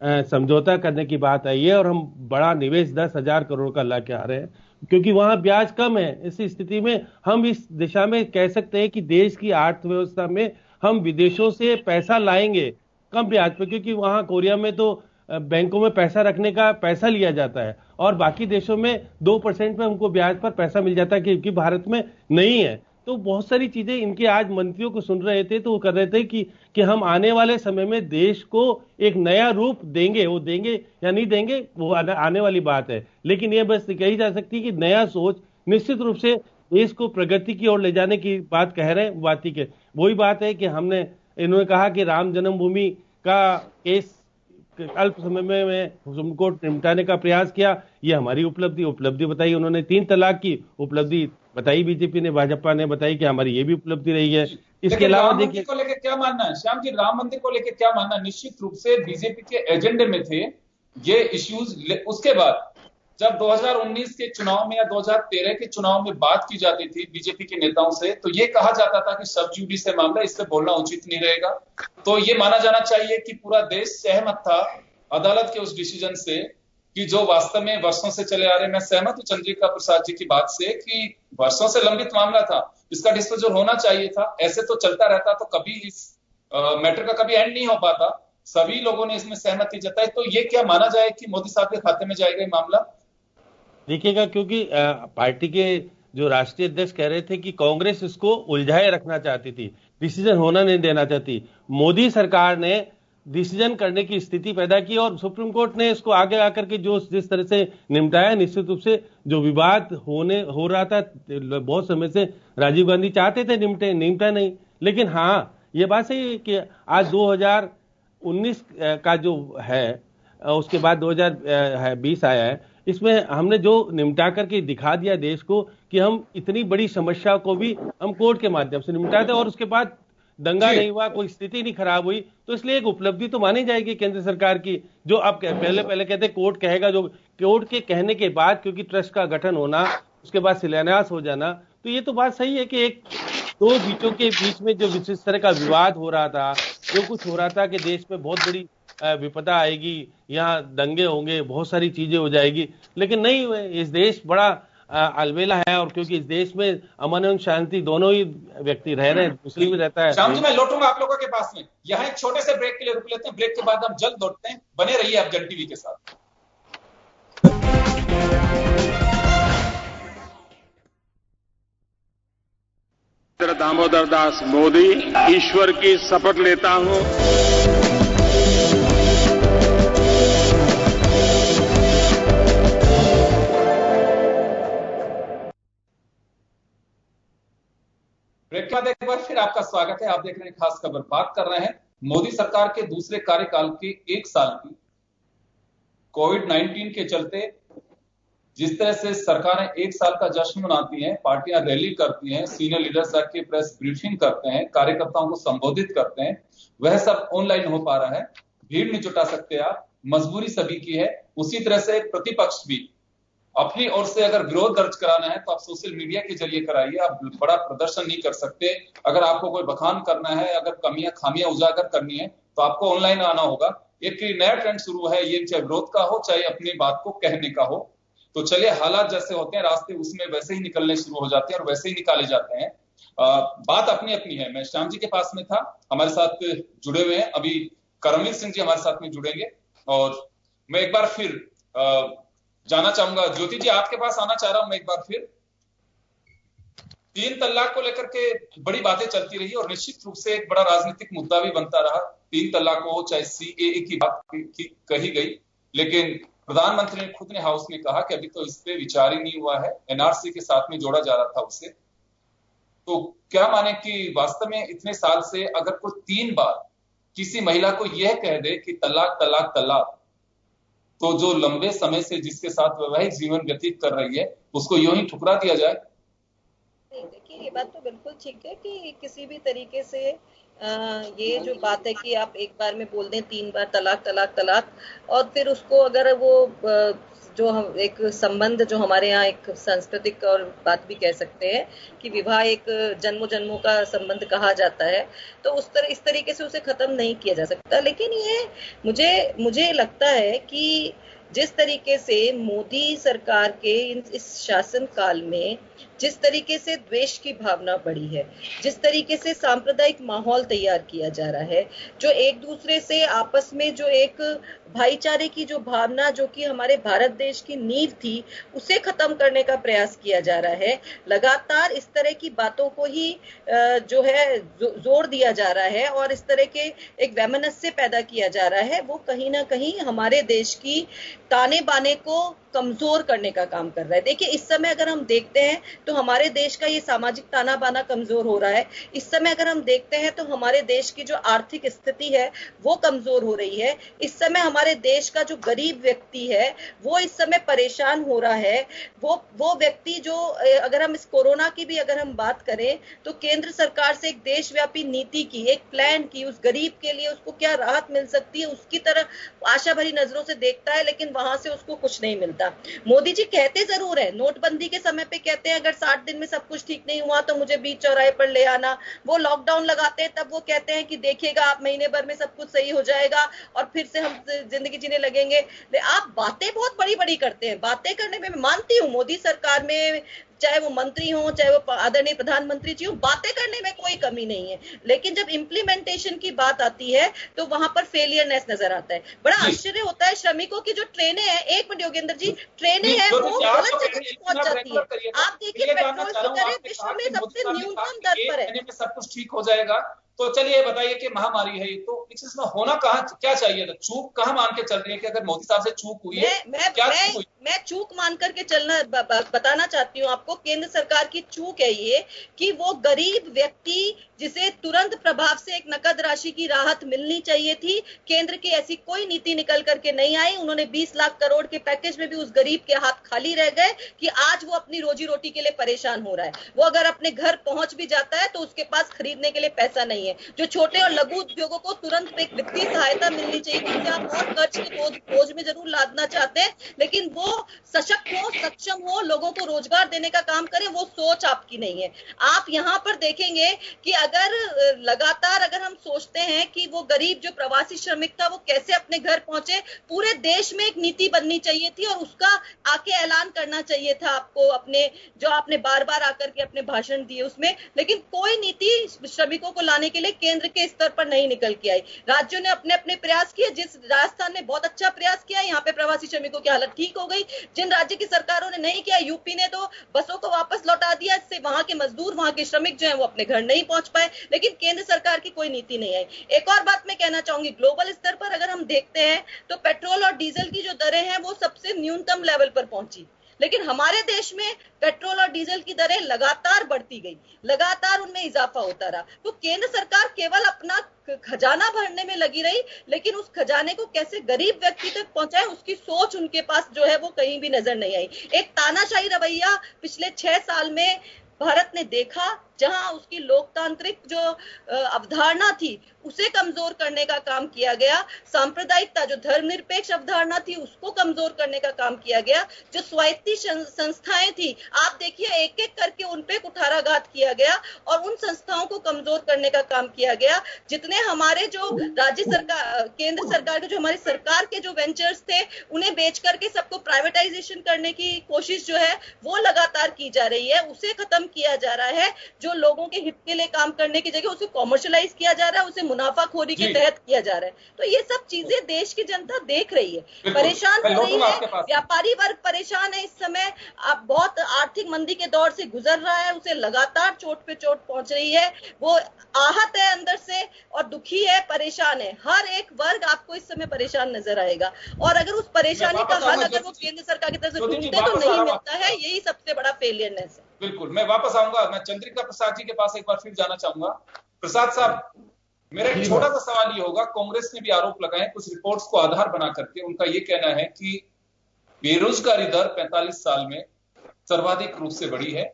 समझौता करने की बात आई है और हम बड़ा निवेश 10,000 करोड़ का ला के आ रहे हैं, क्योंकि वहां ब्याज कम है। इसी स्थिति में हम इस दिशा में कह सकते हैं कि देश की अर्थव्यवस्था में हम विदेशों से पैसा लाएंगे कम ब्याज पे, क्योंकि वहां कोरिया में तो बैंकों में पैसा रखने का पैसा लिया जाता है और बाकी देशों में 2% पे हमको ब्याज पर पैसा मिल जाता है, क्योंकि भारत में नहीं है। तो बहुत सारी चीजें इनके आज मंत्रियों को सुन रहे थे तो वो कर रहे थे कि हम आने वाले समय में देश को एक नया रूप देंगे। वो देंगे या नहीं देंगे वो आने वाली बात है, लेकिन ये बस कही जा सकती है कि नया सोच निश्चित रूप से देश को प्रगति की ओर ले जाने की बात कह रहे हैं। बात के वही बात है कि इन्होंने कहा कि राम जन्मभूमि का केस अल्प समय में सुप्रीम कोर्ट निपटाने का प्रयास किया, ये हमारी उपलब्धि बताई। उन्होंने 3 तलाक की उपलब्धि बताई, बीजेपी ने, भाजपा ने बताई कि हमारी ये भी उपलब्धि रही है। इसके अलावा देखिए को लेकर क्या मानना है श्याम जी, राम मंदिर को लेकर क्या मानना है? निश्चित रूप से बीजेपी के एजेंडे में थे ये इश्यूज। उसके बाद जब 2019 के चुनाव में या 2013 के चुनाव में बात की जाती थी बीजेपी के नेताओं से, तो ये कहा जाता था कि सब जुडिस मामला, इस पे बोलना उचित नहीं रहेगा। तो ये माना जाना चाहिए कि पूरा देश सहमत था अदालत के उस डिसीजन से कि जो वास्तव में वर्षों से चले आ रहे। मैं सहमत हूं चंद्रिका प्रसाद जी की बात से कि वर्षों से लंबित मामला था, इसका डिस्क्लोजर होना चाहिए था। ऐसे तो चलता रहता तो कभी इस मैटर का कभी एंड नहीं हो पाता। सभी लोगों ने इसमें सहमति जताई। तो ये क्या माना जाए कि मोदी साहब के खाते में जाएगा ये मामला? देखिएगा, क्योंकि पार्टी के जो राष्ट्रीय अध्यक्ष कह रहे थे कि कांग्रेस इसको उलझाए रखना चाहती थी, डिसीजन होना नहीं देना चाहती। मोदी सरकार ने डिसीजन करने की स्थिति पैदा की और सुप्रीम कोर्ट ने इसको आगे आकर के जिस तरह से निपटाया, निश्चित रूप से जो विवाद हो रहा था बहुत समय से, राजीव गांधी चाहते थे निपटा नहीं। लेकिन हाँ, ये बात सही है कि आज 2019 का जो है उसके बाद 2020 आया है, इसमें हमने जो निपटा करके दिखा दिया देश को कि हम इतनी बड़ी समस्या को भी हम कोर्ट के माध्यम से निपटाते और उसके बाद दंगा नहीं हुआ, कोई स्थिति नहीं खराब हुई। तो इसलिए एक उपलब्धि तो मानी जाएगी केंद्र सरकार की। जो आप पहले कहते कोर्ट कहेगा, जो कोर्ट के कहने के बाद क्योंकि ट्रस्ट का गठन होना, उसके बाद शिलान्यास हो जाना, तो ये तो बात सही है कि एक दो बीचों के बीच में जो जिस तरह का विवाद हो रहा था, जो कुछ हो रहा था कि देश में बहुत बड़ी विपदा आएगी, यहाँ दंगे होंगे, बहुत सारी चीजें हो जाएगी, लेकिन नहीं हुए। इस देश बड़ा अलबेला है और क्योंकि इस देश में अमन एवं शांति दोनों ही व्यक्ति रह रहे हैं, मुस्लिम भी रहता है। श्याम जी, मैं लौटूंगा आप लोगों के पास में। यहाँ एक छोटे से ब्रेक के लिए रुक लेते हैं, ब्रेक के बाद हम जल्द लौटते हैं। बने रहिए आप जन टीवी के साथ। दामोदर दास मोदी ईश्वर की शपथ लेता हूं ब्रेक के बाद एक बार फिर आपका स्वागत है। आप देख रहे हैं खास खबर। बात कर रहे हैं मोदी सरकार के दूसरे कार्यकाल के 1 साल की। कोविड-19 के चलते जिस तरह से सरकारें एक साल का जश्न मनाती हैं, पार्टियां रैली करती हैं, सीनियर लीडर्स आके प्रेस ब्रीफिंग करते हैं, कार्यकर्ताओं को संबोधित करते हैं, वह सब ऑनलाइन हो पा रहा है। भीड़ नहीं जुटा सकते आप, मजबूरी सभी की है। उसी तरह से प्रतिपक्ष भी अपनी ओर से अगर विरोध दर्ज कराना है तो आप सोशल मीडिया के जरिए कराइए, आप बड़ा प्रदर्शन नहीं कर सकते। अगर आपको कोई बखान करना है, अगर खामियां उजागर करनी है तो आपको ऑनलाइन आना होगा। एक नया ट्रेंड शुरू है, ये चाहे विरोध का हो चाहे अपनी बात को कहने का हो। तो चलिए, हालात जैसे होते हैं रास्ते उसमें वैसे ही निकलने शुरू हो जाते हैं और वैसे ही निकाले जाते हैं। बात अपनी अपनी है। मैं श्याम जी के पास में था, हमारे साथ जुड़े हुए हैं, अभी करमवीर सिंह जी हमारे साथ में जुड़ेंगे। और मैं एक बार फिर जाना चाहूंगा, ज्योति जी आपके पास आना चाह रहा हूं मैं एक बार फिर। 3 तलाक को लेकर के बड़ी बातें चलती रही और निश्चित रूप से एक बड़ा राजनीतिक मुद्दा भी बनता रहा। 3 तलाक हो चाहे CAA की बात कही गई, लेकिन प्रधानमंत्री ने खुद ने हाउस में कहा कि अभी तो इस पे विचार ही नहीं हुआ है, NRC के साथ में जोड़ा जा रहा था उसे। तो क्या माने कि वास्तव में इतने साल से अगर कोई 3 बार किसी महिला को यह कह दे कि तलाक तलाक तलाक, तो जो लंबे समय से जिसके साथ वैवाहिक जीवन व्यतीत कर रही है उसको यूं ही ठुकरा दिया जाए? नहीं, देखिए ये बात तो बिल्कुल ठीक है कि किसी भी तरीके से ये जो बात है कि आप एक बार में बोल दें 3 बार तलाक तलाक तलाक, और फिर उसको अगर वो जो हम एक संबंध जो हमारे यहाँ एक सांस्कृतिक और बात भी कह सकते हैं कि विवाह एक जन्मों जन्मों का संबंध कहा जाता है, तो इस तरीके से उसे खत्म नहीं किया जा सकता। लेकिन ये मुझे लगता है कि जिस तरीके से मोदी सरकार के इस शासन काल में जिस तरीके से द्वेष की भावना बढ़ी है, जिस तरीके से सांप्रदायिक माहौल तैयार किया जा रहा है, जो एक दूसरे से आपस में जो एक भाईचारे की जो भावना जो कि हमारे भारत देश की नींव थी उसे खत्म करने का प्रयास किया जा रहा है, लगातार इस तरह की बातों को ही जो है जोर दिया जा रहा है और इस तरह के एक वैमनस्य पैदा किया जा रहा है, वो कहीं ना कहीं हमारे देश की ताने बाने को कमजोर करने का काम कर रहा है। देखिए, इस समय अगर हम देखते हैं तो हमारे देश का ये सामाजिक ताना बाना कमजोर हो रहा है। इस समय अगर हम देखते हैं तो हमारे देश की जो आर्थिक स्थिति है वो कमजोर हो रही है। इस समय हमारे देश का जो गरीब व्यक्ति है वो इस समय परेशान हो रहा है। वो व्यक्ति जो, अगर हम इस कोरोना की भी अगर हम बात करें तो केंद्र सरकार से एक देशव्यापी नीति की, एक प्लान की, उस गरीब के लिए उसको क्या राहत मिल सकती है उसकी तरफ आशा भरी नजरों से देखता है, लेकिन वहां से उसको कुछ नहीं मिलता। मोदी जी कहते जरूर है, नोटबंदी के समय पे कहते हैं अगर 60 दिन में सब कुछ ठीक नहीं हुआ तो मुझे बीच चौराहे पर ले आना। वो लॉकडाउन लगाते हैं तब वो कहते हैं कि देखिएगा आप महीने भर में सब कुछ सही हो जाएगा और फिर से हम जिंदगी जीने लगेंगे। आप बातें बहुत बड़ी बड़ी करते हैं। बातें करने में मैं मानती हूँ मोदी सरकार में चाहे वो मंत्री हो चाहे वो आदरणीय प्रधानमंत्री जी हो, बातें करने में कोई कमी नहीं है, लेकिन जब इम्प्लीमेंटेशन की बात आती है तो वहां पर फेलियरनेस नजर आता है। बड़ा आश्चर्य होता है, श्रमिकों की जो ट्रेनें हैं, एक मिनट योगेंद्र जी, ट्रेनें हैं वो गलत जगह पे पहुंच जाती है। आप देखिए पेट्रोल की दरें विश्व में सबसे न्यूनतम दर पर है। सब कुछ ठीक हो जाएगा। तो चलिए बताइए कि महामारी है, तो इसमें होना क्या चाहिए था? चूक कहाँ मान के चल रही है कि अगर मोदी साहब से चूक हुई है? मैं चूक मान करके चलना बताना चाहती हूँ आपको। केंद्र सरकार की चूक है ये कि वो गरीब व्यक्ति जिसे तुरंत प्रभाव से एक नकद राशि की राहत मिलनी चाहिए थी, केंद्र की ऐसी कोई नीति निकल करके नहीं आई। उन्होंने 20 लाख करोड़ के पैकेज में भी उस गरीब के हाथ खाली रह गए कि आज वो अपनी रोजी रोटी के लिए परेशान हो रहा है। वो अगर अपने घर पहुंच भी जाता है तो उसके पास खरीदने के लिए पैसा नहीं है। जो छोटे और लघु उद्योगों को तुरंत एक वित्तीय सहायता मिलनी चाहिए, क्योंकि आप और कर्ज के बोझ में जरूर लादना चाहते हैं, लेकिन वो सशक्त हो, सक्षम हो, लोगों को रोजगार देने का काम करे, वो सोच आपकी नहीं है। आप यहाँ पर देखेंगे कि अगर लगातार अगर हम सोचते हैं कि वो गरीब जो प्रवासी श्रमिक था वो कैसे अपने घर पहुंचे, पूरे देश में एक नीति बननी चाहिए थी और उसका आके ऐलान करना चाहिए था आपको, अपने जो आपने बार बार आकर के अपने भाषण दिए उसमें, लेकिन कोई नीति श्रमिकों को लाने के लिए केंद्र के स्तर पर नहीं निकल के आई। राज्यों ने अपने अपने प्रयास किए। जिस राजस्थान ने बहुत अच्छा प्रयास किया, यहाँ पे प्रवासी श्रमिकों की हालत ठीक हो गई। जिन राज्य की सरकारों ने नहीं किया, यूपी ने तो बसों को वापस लौटा दिया, इससे वहां के मजदूर, वहां के श्रमिक जो है वो अपने घर नहीं पहुंच पाए, लेकिन केंद्र सरकार की कोई नीति नहीं आई। एक और बात मैं कहना चाहूंगी, ग्लोबल स्तर पर अगर हम देखते हैं तो पेट्रोल और डीजल की जो दरें हैं वो सबसे न्यूनतम लेवल पर पहुंची। लेकिन हमारे देश में पेट्रोल और डीजल की दरें लगातार बढ़ती गई, लगातार उनमें इजाफा होता रहा। तो केंद्र सरकार केवल अपना खजाना भरने में लगी रही, लेकिन उस खजाने को कैसे गरीब व्यक्ति तक पहुंचाए उसकी सोच उनके पास जो है वो कहीं भी नजर नहीं आई। एक तानाशाही रवैया पिछले 6 साल में भारत ने देखा, जहां उसकी लोकतांत्रिक जो अवधारणा थी उसे कमजोर करने का काम किया गया, सांप्रदायिकता जो धर्मनिरपेक्ष अवधारणा थी उसको कमजोर करने का काम किया गया, जो स्वायत्ती संस्थाएं थी आप देखिए एक एक करके उन पे कुठाराघात किया गया और उन संस्थाओं को कमजोर करने का काम किया गया। जितने हमारे जो राज्य सरकार, केंद्र सरकार के जो हमारी सरकार के जो वेंचर्स थे उन्हें बेच करके सबको प्राइवेटाइजेशन करने की कोशिश जो है वो लगातार की जा रही है, उसे खत्म किया जा रहा है। जो लोगों के हित के लिए काम करने की जगह उसे कॉमर्शलाइज किया जा रहा है, उसे मुनाफाखोरी के तहत किया जा रहा है। तो ये सब चीजें देश की जनता देख रही है, परेशान हो रही है, व्यापारी वर्ग परेशान है। इस समय आप बहुत आर्थिक मंदी के दौर से गुजर रहा है, उसे लगातार चोट पे चोट पहुंच रही है, वो आहत है अंदर से और दुखी है, परेशान है। हर एक वर्ग आपको इस समय परेशान नजर आएगा और अगर उस परेशानी का हल अगर वो केंद्र सरकार की तरफ से ढूंढते तो नहीं मिलता है, यही सबसे बड़ा फेलियरनेस है। बिल्कुल, मैं वापस आऊंगा, मैं चंद्रिका प्रसाद जी के पास एक बार फिर जाना चाहूंगा। प्रसाद साहब, मेरा एक छोटा सा सवाल ये होगा, कांग्रेस ने भी आरोप लगाए कुछ रिपोर्ट्स को आधार बना करके, उनका ये कहना है कि बेरोजगारी दर 45 साल में सर्वाधिक रूप से बढ़ी है,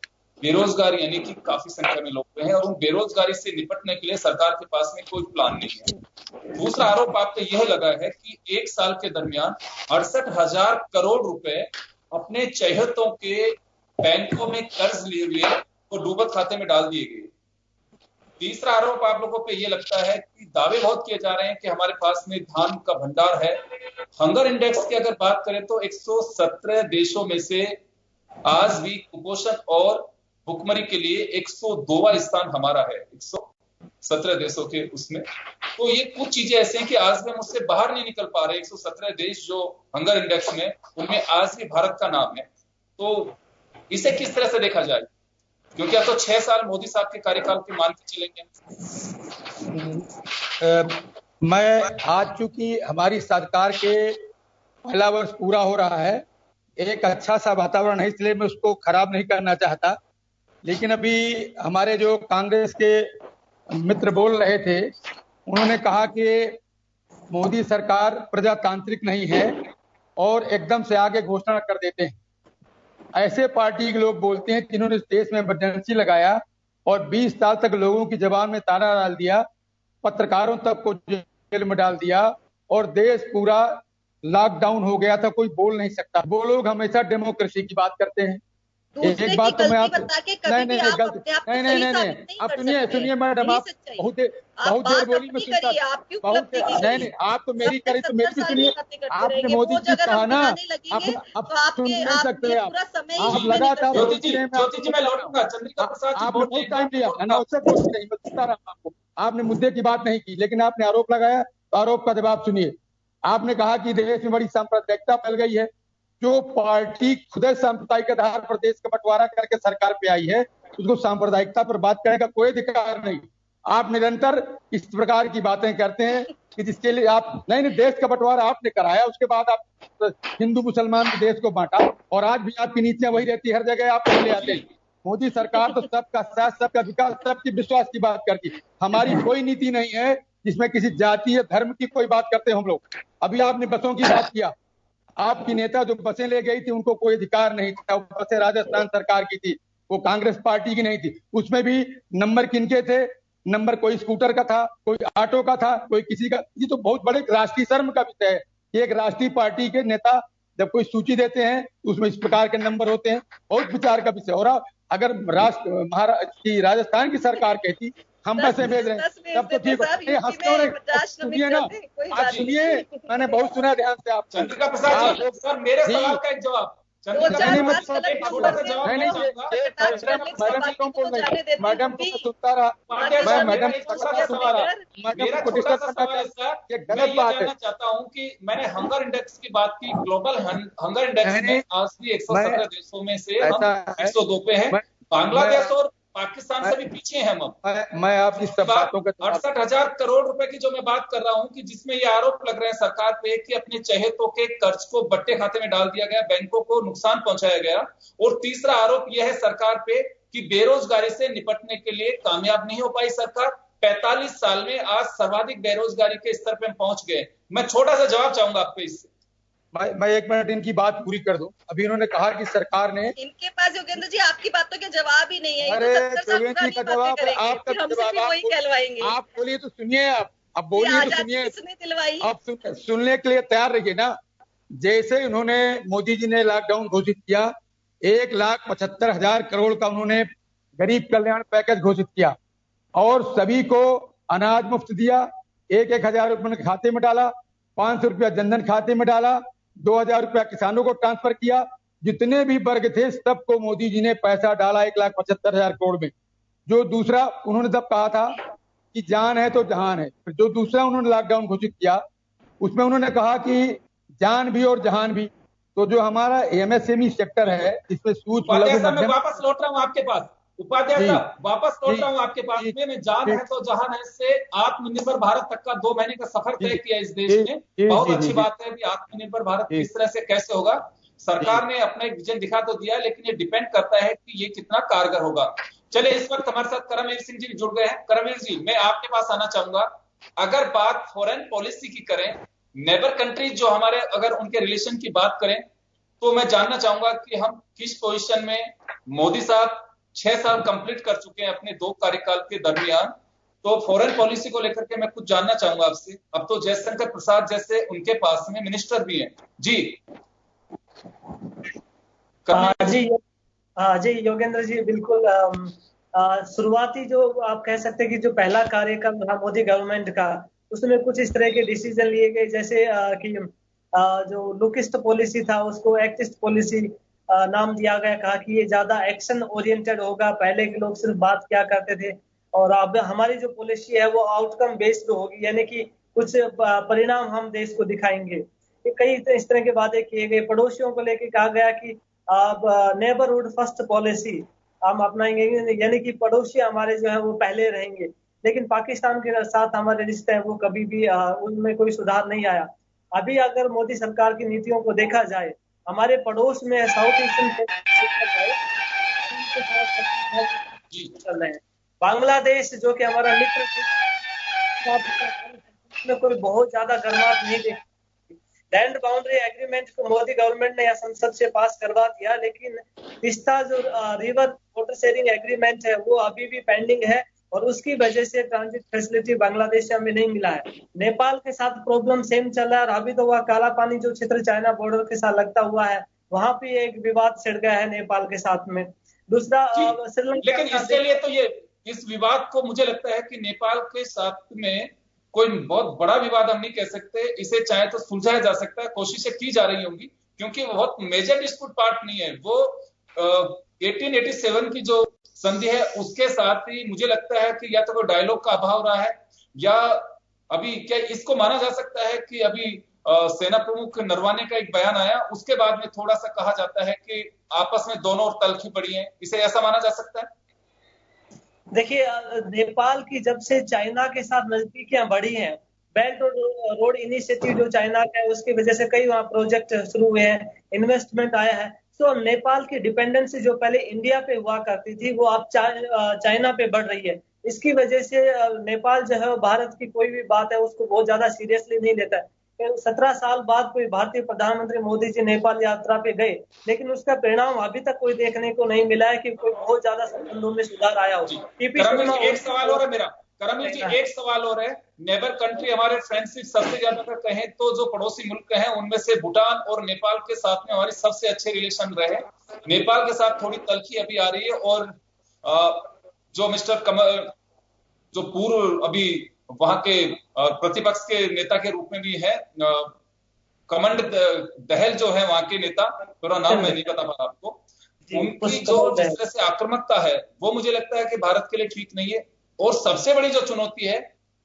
बेरोजगारी यानी कि काफी संख्या में लोग हैं और उन बेरोजगारी से निपटने के लिए सरकार के पास में कोई प्लान नहीं है। दूसरा आरोप आप पे यह लगा है कि 1 साल के दरमियान 68,000 करोड़ रुपए अपने चहेतों के बैंकों में कर्ज लिए हुए और डूबत खाते में डाल दिए गए। तीसरा आरोप आप लोगों पे ये लगता है कि दावे बहुत किए जा रहे हैं कि हमारे पास में धान का भंडार है। हंगर इंडेक्स की अगर बात करें तो 117 देशों में से आज भी कुपोषण और भुखमरी के लिए 102वां स्थान हमारा है, 117 देशों के उसमें। तो ये कुछ चीजें ऐसे हैं कि आज भी हम उससे बाहर नहीं निकल पा रहे। 117 देश जो हंगर इंडेक्स में, उनमें आज भी भारत का नाम है। तो इसे किस तरह से देखा जाए, क्योंकि अब तो 6 साल मोदी साहब के कार्यकाल के मान के चलेंगे। मैं आज चूंकि हमारी सरकार के पहला वर्ष पूरा हो रहा है, एक अच्छा सा वातावरण है, इसलिए मैं उसको खराब नहीं करना चाहता। लेकिन अभी हमारे जो कांग्रेस के मित्र बोल रहे थे, उन्होंने कहा कि मोदी सरकार प्रजातांत्रिक नहीं है और एकदम से आगे घोषणा कर देते हैं। ऐसे पार्टी के लोग बोलते हैं जिन्होंने इस देश में इमरजेंसी लगाया और 20 साल तक लोगों की जबान में ताला डाल दिया, पत्रकारों तक को जेल में डाल दिया और देश पूरा लॉकडाउन हो गया था, कोई बोल नहीं सकता। वो लोग हमेशा डेमोक्रेसी की बात करते हैं। एक बात तो मैं आप नहीं आप सुनिए मैडम, आप बहुत देर बोली, मैं सुनता नहीं, आप तो मेरी करी तो मेरी भी सुनिए। आपने मोदी जी कहा ना, आप सुन नहीं सकते, आप लगातार आपने बहुत टाइम लिया, अनावश्यक कुछ नहीं, मैं सुनता रहा आपको। आपने मुद्दे की बात नहीं की, लेकिन आपने आरोप लगाया तो आरोप का जवाब सुनिए। आपने कहा कि देश में बड़ी सांप्रदायिकता फैल गई है। जो पार्टी खुद सांप्रदायिक आधार पर देश का बंटवारा करके सरकार पे आई है, उसको सांप्रदायिकता पर बात करने का कोई अधिकार नहीं। आप निरंतर इस प्रकार की बातें करते हैं कि जिसके लिए आप नहीं देश का बंटवारा आपने कराया, उसके बाद आप हिंदू मुसलमान के देश को बांटा और आज भी आपकी नीतियां वही रहती है, हर जगह आप ले आते हैं। मोदी सरकार तो सबका साथ, सबका विकास, सबकी विश्वास की बात करती। हमारी कोई नीति नहीं है जिसमें किसी जाति या धर्म की कोई बात करते हम लोग। अभी आपने बसों की बात किया, आपकी नेता जो बसें ले गई थी उनको कोई अधिकार नहीं था, बसें राजस्थान सरकार की थी, वो कांग्रेस पार्टी की नहीं थी। उसमें भी नंबर किनके थे? नंबर कोई स्कूटर का था, कोई ऑटो का था, कोई किसी का। ये तो बहुत बड़े राष्ट्रीय शर्म का विषय है कि एक राष्ट्रीय पार्टी के नेता जब कोई सूची देते हैं तो उसमें इस प्रकार के नंबर होते हैं, बहुत विचार का विषय। और अगर राजस्थान की सरकार कहती हम बसें भेज रहे हैं तब तो ठीक है, सुनिए ना, आप सुनिए, मैंने बहुत सुना ध्यान से। आप चंद्रिका प्रसाद जी, सर मेरे सवाल का एक जवाब। मैडम को सुनता रहा, मैडम को डिस्कस करना गलत बात है। चाहता हूँ कि मैंने हंगर इंडेक्स की बात की, ग्लोबल हंगर इंडेक्स में आज भी 117 देशों में से हम 102 पे हैं। बांग्लादेश और पाकिस्तान से भी पीछे हैं हम। मैं आपकी सब बातों का 68,000 करोड़ रुपए की जो मैं बात कर रहा हूं कि जिसमें ये आरोप लग रहे हैं सरकार पे कि अपने चहेतों के कर्ज को बट्टे खाते में डाल दिया गया, बैंकों को नुकसान पहुंचाया गया। और तीसरा आरोप यह है सरकार पे कि बेरोजगारी से निपटने के लिए कामयाब नहीं हो पाई सरकार। 45 साल में आज सर्वाधिक बेरोजगारी के स्तर पे हम पहुंच गए। मैं छोटा सा जवाब चाहूंगा आपको इससे। मैं 1 मिनट इनकी बात पूरी कर दूं। अभी इन्होंने कहा कि सरकार ने, इनके पास योगेंद्र जी आपकी बातों के जवाब ही नहीं है। अरे योगेंद्र जी का जवाब आपका जवाब वही कहलवाएंगे। आप बोलिए तो सुनिए, आप बोलिए तो सुनिए, दिलवाई आप सुनने के लिए तैयार रहिए ना। जैसे उन्होंने, मोदी जी ने लॉकडाउन घोषित किया, 1,75,000 करोड़ का उन्होंने गरीब कल्याण पैकेज घोषित किया और सभी को अनाज मुफ्त दिया। 1,000 रुपये खाते में डाला, 500 रुपया जनधन खाते में डाला, 2,000 रुपया किसानों को ट्रांसफर किया। जितने भी वर्ग थे सबको मोदी जी ने पैसा डाला 1,75,000 करोड़ में। जो दूसरा उन्होंने तब कहा था कि जान है तो जहान है, फिर जो दूसरा उन्होंने लॉकडाउन घोषित किया उसमें उन्होंने कहा कि जान भी और जहान भी। तो जो हमारा एमएसएमई सेक्टर है, इसमें सूक्ष्म लघु मध्यम, वापस लौट रहा हूं आपके पास, उपाध्याय साहब वापस लौट रहा हूं आपके पास में जान है तो जहान है से आत्मनिर्भर भारत तक का 2 महीने का सफर तय किया इस देश में। बहुत अच्छी बात है कि आत्मनिर्भर भारत किस तरह से कैसे होगा। सरकार ने अपना एक विजन दिखा तो दिया, लेकिन ये डिपेंड करता है कि ये कितना कारगर होगा। चलिए, इस वक्त हमारे साथ करमवीर सिंह जी जुड़ गए हैं। करमवीर जी, मैं आपके पास आना चाहूंगा। अगर बात फॉरेन पॉलिसी की करें, नेबर कंट्रीज जो हमारे, अगर उनके रिलेशन की बात करें, तो मैं जानना चाहूंगा कि हम किस पोजीशन में, मोदी साहब 6 साल कंप्लीट कर चुके हैं अपने 2 कार्यकाल के दरमियान, तो फॉरेन पॉलिसी को लेकर के मैं कुछ जानना चाहूंगा आपसे। अब तो जयशंकर प्रसाद जैसे उनके पास में मिनिस्टर भी हैं जी। जी योगेंद्र जी, बिल्कुल। शुरुआती जो आप कह सकते हैं कि जो पहला कार्यकाल रहा मोदी गवर्नमेंट का, उसमें कुछ इस तरह के डिसीजन लिए गए, जैसे कि जो लुकिस्ट पॉलिसी था उसको एक्टिस्ट पॉलिसी नाम दिया गया। कहा कि ये ज्यादा एक्शन ओरिएंटेड होगा, पहले के लोग सिर्फ बात किया करते थे और अब हमारी जो पॉलिसी है वो आउटकम बेस्ड होगी, यानी कि कुछ परिणाम हम देश को दिखाएंगे। कई इस तरह के वादे किए गए। पड़ोसियों को लेकर कहा गया कि अब नेबरहुड फर्स्ट पॉलिसी हम अपनाएंगे, यानी कि पड़ोसी हमारे जो है वो पहले रहेंगे। लेकिन पाकिस्तान के साथ हमारे रिश्ते हैं वो कभी भी उनमें कोई सुधार नहीं आया। अभी अगर मोदी सरकार की नीतियों को देखा जाए, हमारे पड़ोस में साउथ ईस्टर्न चल रहे हैं। बांग्लादेश जो कि हमारा मित्र, में कोई बहुत ज्यादा गर्माहट नहीं देखी। लैंड बाउंड्री एग्रीमेंट को मोदी गवर्नमेंट ने या संसद से पास करवा दिया, लेकिन तिस्ता जो रिवर वाटर शेयरिंग एग्रीमेंट है वो अभी भी पेंडिंग है और उसकी वजह से ट्रांजिट फैसिलिटी बांग्लादेश से हमें नहीं मिला है। नेपाल के साथ प्रॉब्लम सेम चल रहा है और अभी तो वह काला पानी जो क्षेत्र चाइना बॉर्डर के साथ लगता हुआ है, वहां पे एक विवाद छिड़ गया है नेपाल के साथ में। दूसरा श्रीलंका, लेकिन इसके लिए तो ये इस विवाद को मुझे लगता है कि नेपाल के साथ में कोई बहुत बड़ा विवाद हम नहीं कह सकते। इसे चाहे तो सुलझाया जा सकता है, कोशिशें की जा रही होंगी, क्योंकि वो बहुत मेजर डिस्प्यूट पार्ट नहीं है। वो 1887 की जो संधि है उसके साथ ही मुझे लगता है कि या तो कोई डायलॉग का अभाव रहा है, या अभी क्या इसको माना जा सकता है कि अभी सेना प्रमुख नरवाने का एक बयान आया, उसके बाद में थोड़ा सा कहा जाता है कि आपस में दोनों और तल्खी पड़ी है। इसे ऐसा माना जा सकता है? देखिए, नेपाल की जब से चाइना के साथ नजदीकियां बढ़ी हैं, बेल्ट रोड इनिशिएटिव जो चाइना का है उसकी वजह से कई वहां प्रोजेक्ट शुरू हुए हैं, इन्वेस्टमेंट आया है। तो नेपाल की डिपेंडेंसी जो पहले इंडिया पे हुआ करती थी वो अब चाइना पे बढ़ रही है। इसकी वजह से नेपाल जो है भारत की कोई भी बात है उसको बहुत ज्यादा सीरियसली नहीं लेता है। 17 साल बाद कोई भारतीय प्रधानमंत्री मोदी जी नेपाल यात्रा पे गए, लेकिन उसका परिणाम अभी तक कोई देखने को नहीं मिला है कि कोई बहुत ज्यादा संबंधों में सुधार आया हो। एक सवाल और है मेरा, करमवीर जी, एक सवाल और है। नेबर कंट्री हमारे फ्रेंडशिप सबसे ज्यादा अगर कहें तो जो पड़ोसी मुल्क हैं उनमें से भूटान और नेपाल के साथ में हमारे सबसे अच्छे रिलेशन रहे। नेपाल के साथ थोड़ी तल्खी अभी आ रही है और जो मिस्टर कमल, जो पूर्व अभी वहां के प्रतिपक्ष के नेता के रूप में भी है, कमंड दहल जो है वहां के नेता, पूरा नाम मैं नहीं बता पा आपको, उनकी जो जिस तरह से आक्रामकता है वो मुझे लगता है कि भारत के लिए ठीक नहीं है। और सबसे बड़ी जो चुनौती है,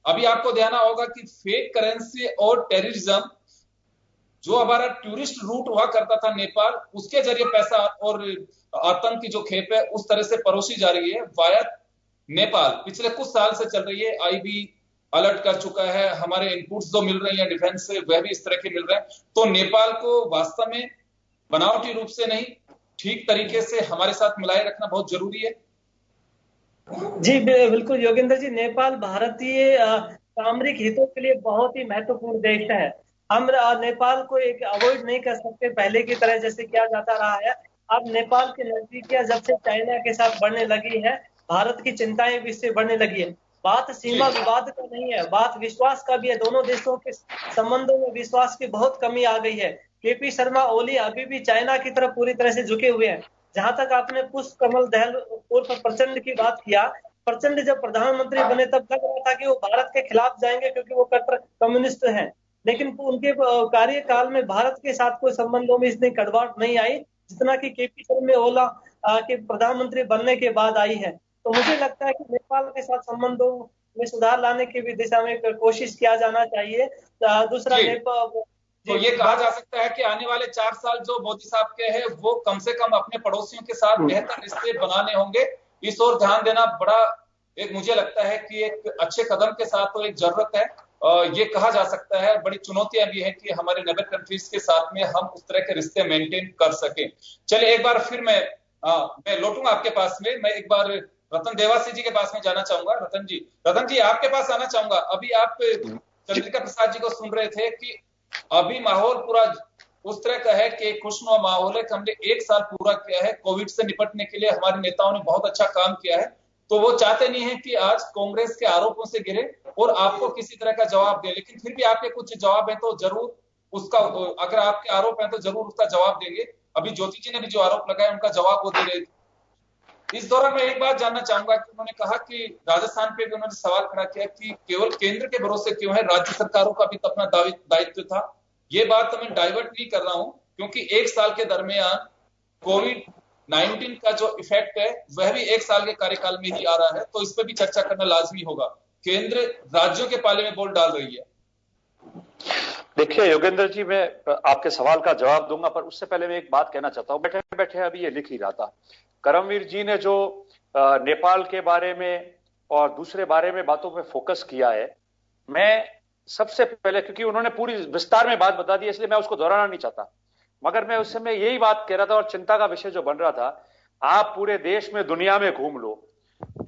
अभी आपको ध्यान होगा कि फेक करेंसी और टेररिज्म जो हमारा टूरिस्ट रूट हुआ करता था नेपाल, उसके जरिए पैसा और आतंक की जो खेप है उस तरह से परोसी जा रही है वाया नेपाल, पिछले कुछ साल से चल रही है। आईबी अलर्ट कर चुका है, हमारे इनपुट्स जो मिल रही हैं डिफेंस से वह भी इस तरह के मिल रहे हैं। तो नेपाल को वास्तव में बनावटी रूप से नहीं, ठीक तरीके से हमारे साथ मिलाए रखना बहुत जरूरी है। जी बिल्कुल योगेंद्र जी, नेपाल भारतीय सामरिक हितों के लिए बहुत ही महत्वपूर्ण देश है। हम नेपाल को एक अवॉइड नहीं कर सकते पहले की तरह जैसे किया जाता रहा है। अब नेपाल की नजदीकियां जब से चाइना के साथ बढ़ने लगी है, भारत की चिंताएं भी इससे बढ़ने लगी है। बात सीमा विवाद का नहीं है, बात विश्वास का भी है। दोनों देशों के संबंधों में विश्वास की बहुत कमी आ गई है। केपी शर्मा ओली अभी भी चाइना की तरफ पूरी तरह से झुके हुए हैं। जहां तक आपने पुष्प कमल दहल उर्फ प्रचंड की बात किया, प्रचंड जब प्रधानमंत्री बने तब लग रहा था कि वो भारत के खिलाफ जाएंगे क्योंकि वो कट्टर कम्युनिस्ट हैं, लेकिन उनके कार्यकाल में भारत के साथ कोई संबंधों में इतनी कड़वाहट नहीं आई जितना कि केपी शर्मा ओली के प्रधानमंत्री बनने के बाद आई है। तो मुझे लगता है कि नेपाल के साथ संबंधों में सुधार लाने की भी दिशा में कोशिश किया जाना चाहिए। दूसरा नेपाल, तो ये कहा जा सकता है कि आने वाले 4 साल जो मोदी साहब के हैं वो कम से कम अपने पड़ोसियों के साथ बेहतर रिश्ते बनाने होंगे। इस ओर ध्यान देना बड़ा एक मुझे लगता है कि एक अच्छे कदम के साथ तो एक जरूरत है। ये कहा जा सकता है बड़ी चुनौतियां भी है कि हमारे नेबर कंट्रीज के साथ में हम उस तरह के रिश्ते मेंटेन कर सके। चलिए एक बार फिर मैं लौटूंगा आपके पास में। मैं एक बार रतन देवासी जी के पास में जाना चाहूंगा। रतन जी आपके पास आना चाहूंगा। अभी आप चंद्रिका प्रसाद जी को सुन रहे थे कि अभी माहौल पूरा उस तरह का है कि खुशनुमा माहौल है कि हमने 1 साल पूरा किया है कोविड से निपटने के लिए। हमारे नेताओं ने बहुत अच्छा काम किया है। तो वो चाहते नहीं है कि आज कांग्रेस के आरोपों से गिरे और आपको किसी तरह का जवाब दे, लेकिन फिर भी आपके कुछ जवाब है तो जरूर उसका, अगर आपके आरोप है तो जरूर उसका जवाब देंगे। अभी ज्योति जी ने भी जो आरोप लगाया उनका जवाब वो दे रहे थे। इस दौरान मैं एक बात जानना चाहूंगा कि उन्होंने कहा कि राजस्थान पे भी उन्होंने सवाल खड़ा किया कि केवल केंद्र के भरोसे क्यों है, राज्य सरकारों का भी तो अपना दायित्व था। ये बात तो मैं डाइवर्ट नहीं कर रहा हूं क्योंकि 1 साल के दरमियान कोविड-19 का जो इफेक्ट है वह भी 1 साल के कार्यकाल में ही आ रहा है। तो इस पर भी चर्चा करना लाजमी होगा। केंद्र राज्यों के पाले में बोल डाल रही है। देखिए योगेंद्र जी, मैं आपके सवाल का जवाब दूंगा, पर उससे पहले मैं एक बात कहना चाहता हूं। बैठे बैठे अभी ये लिख ही रहा था, करमवीर जी ने जो नेपाल के बारे में और दूसरे बारे में बातों पे फोकस किया है, मैं सबसे पहले, क्योंकि उन्होंने पूरी विस्तार में बात बता दी इसलिए मैं उसको दोहराना नहीं चाहता, मगर मैं उस समय यही बात कह रहा था और चिंता का विषय जो बन रहा था, आप पूरे देश में दुनिया में घूम लो,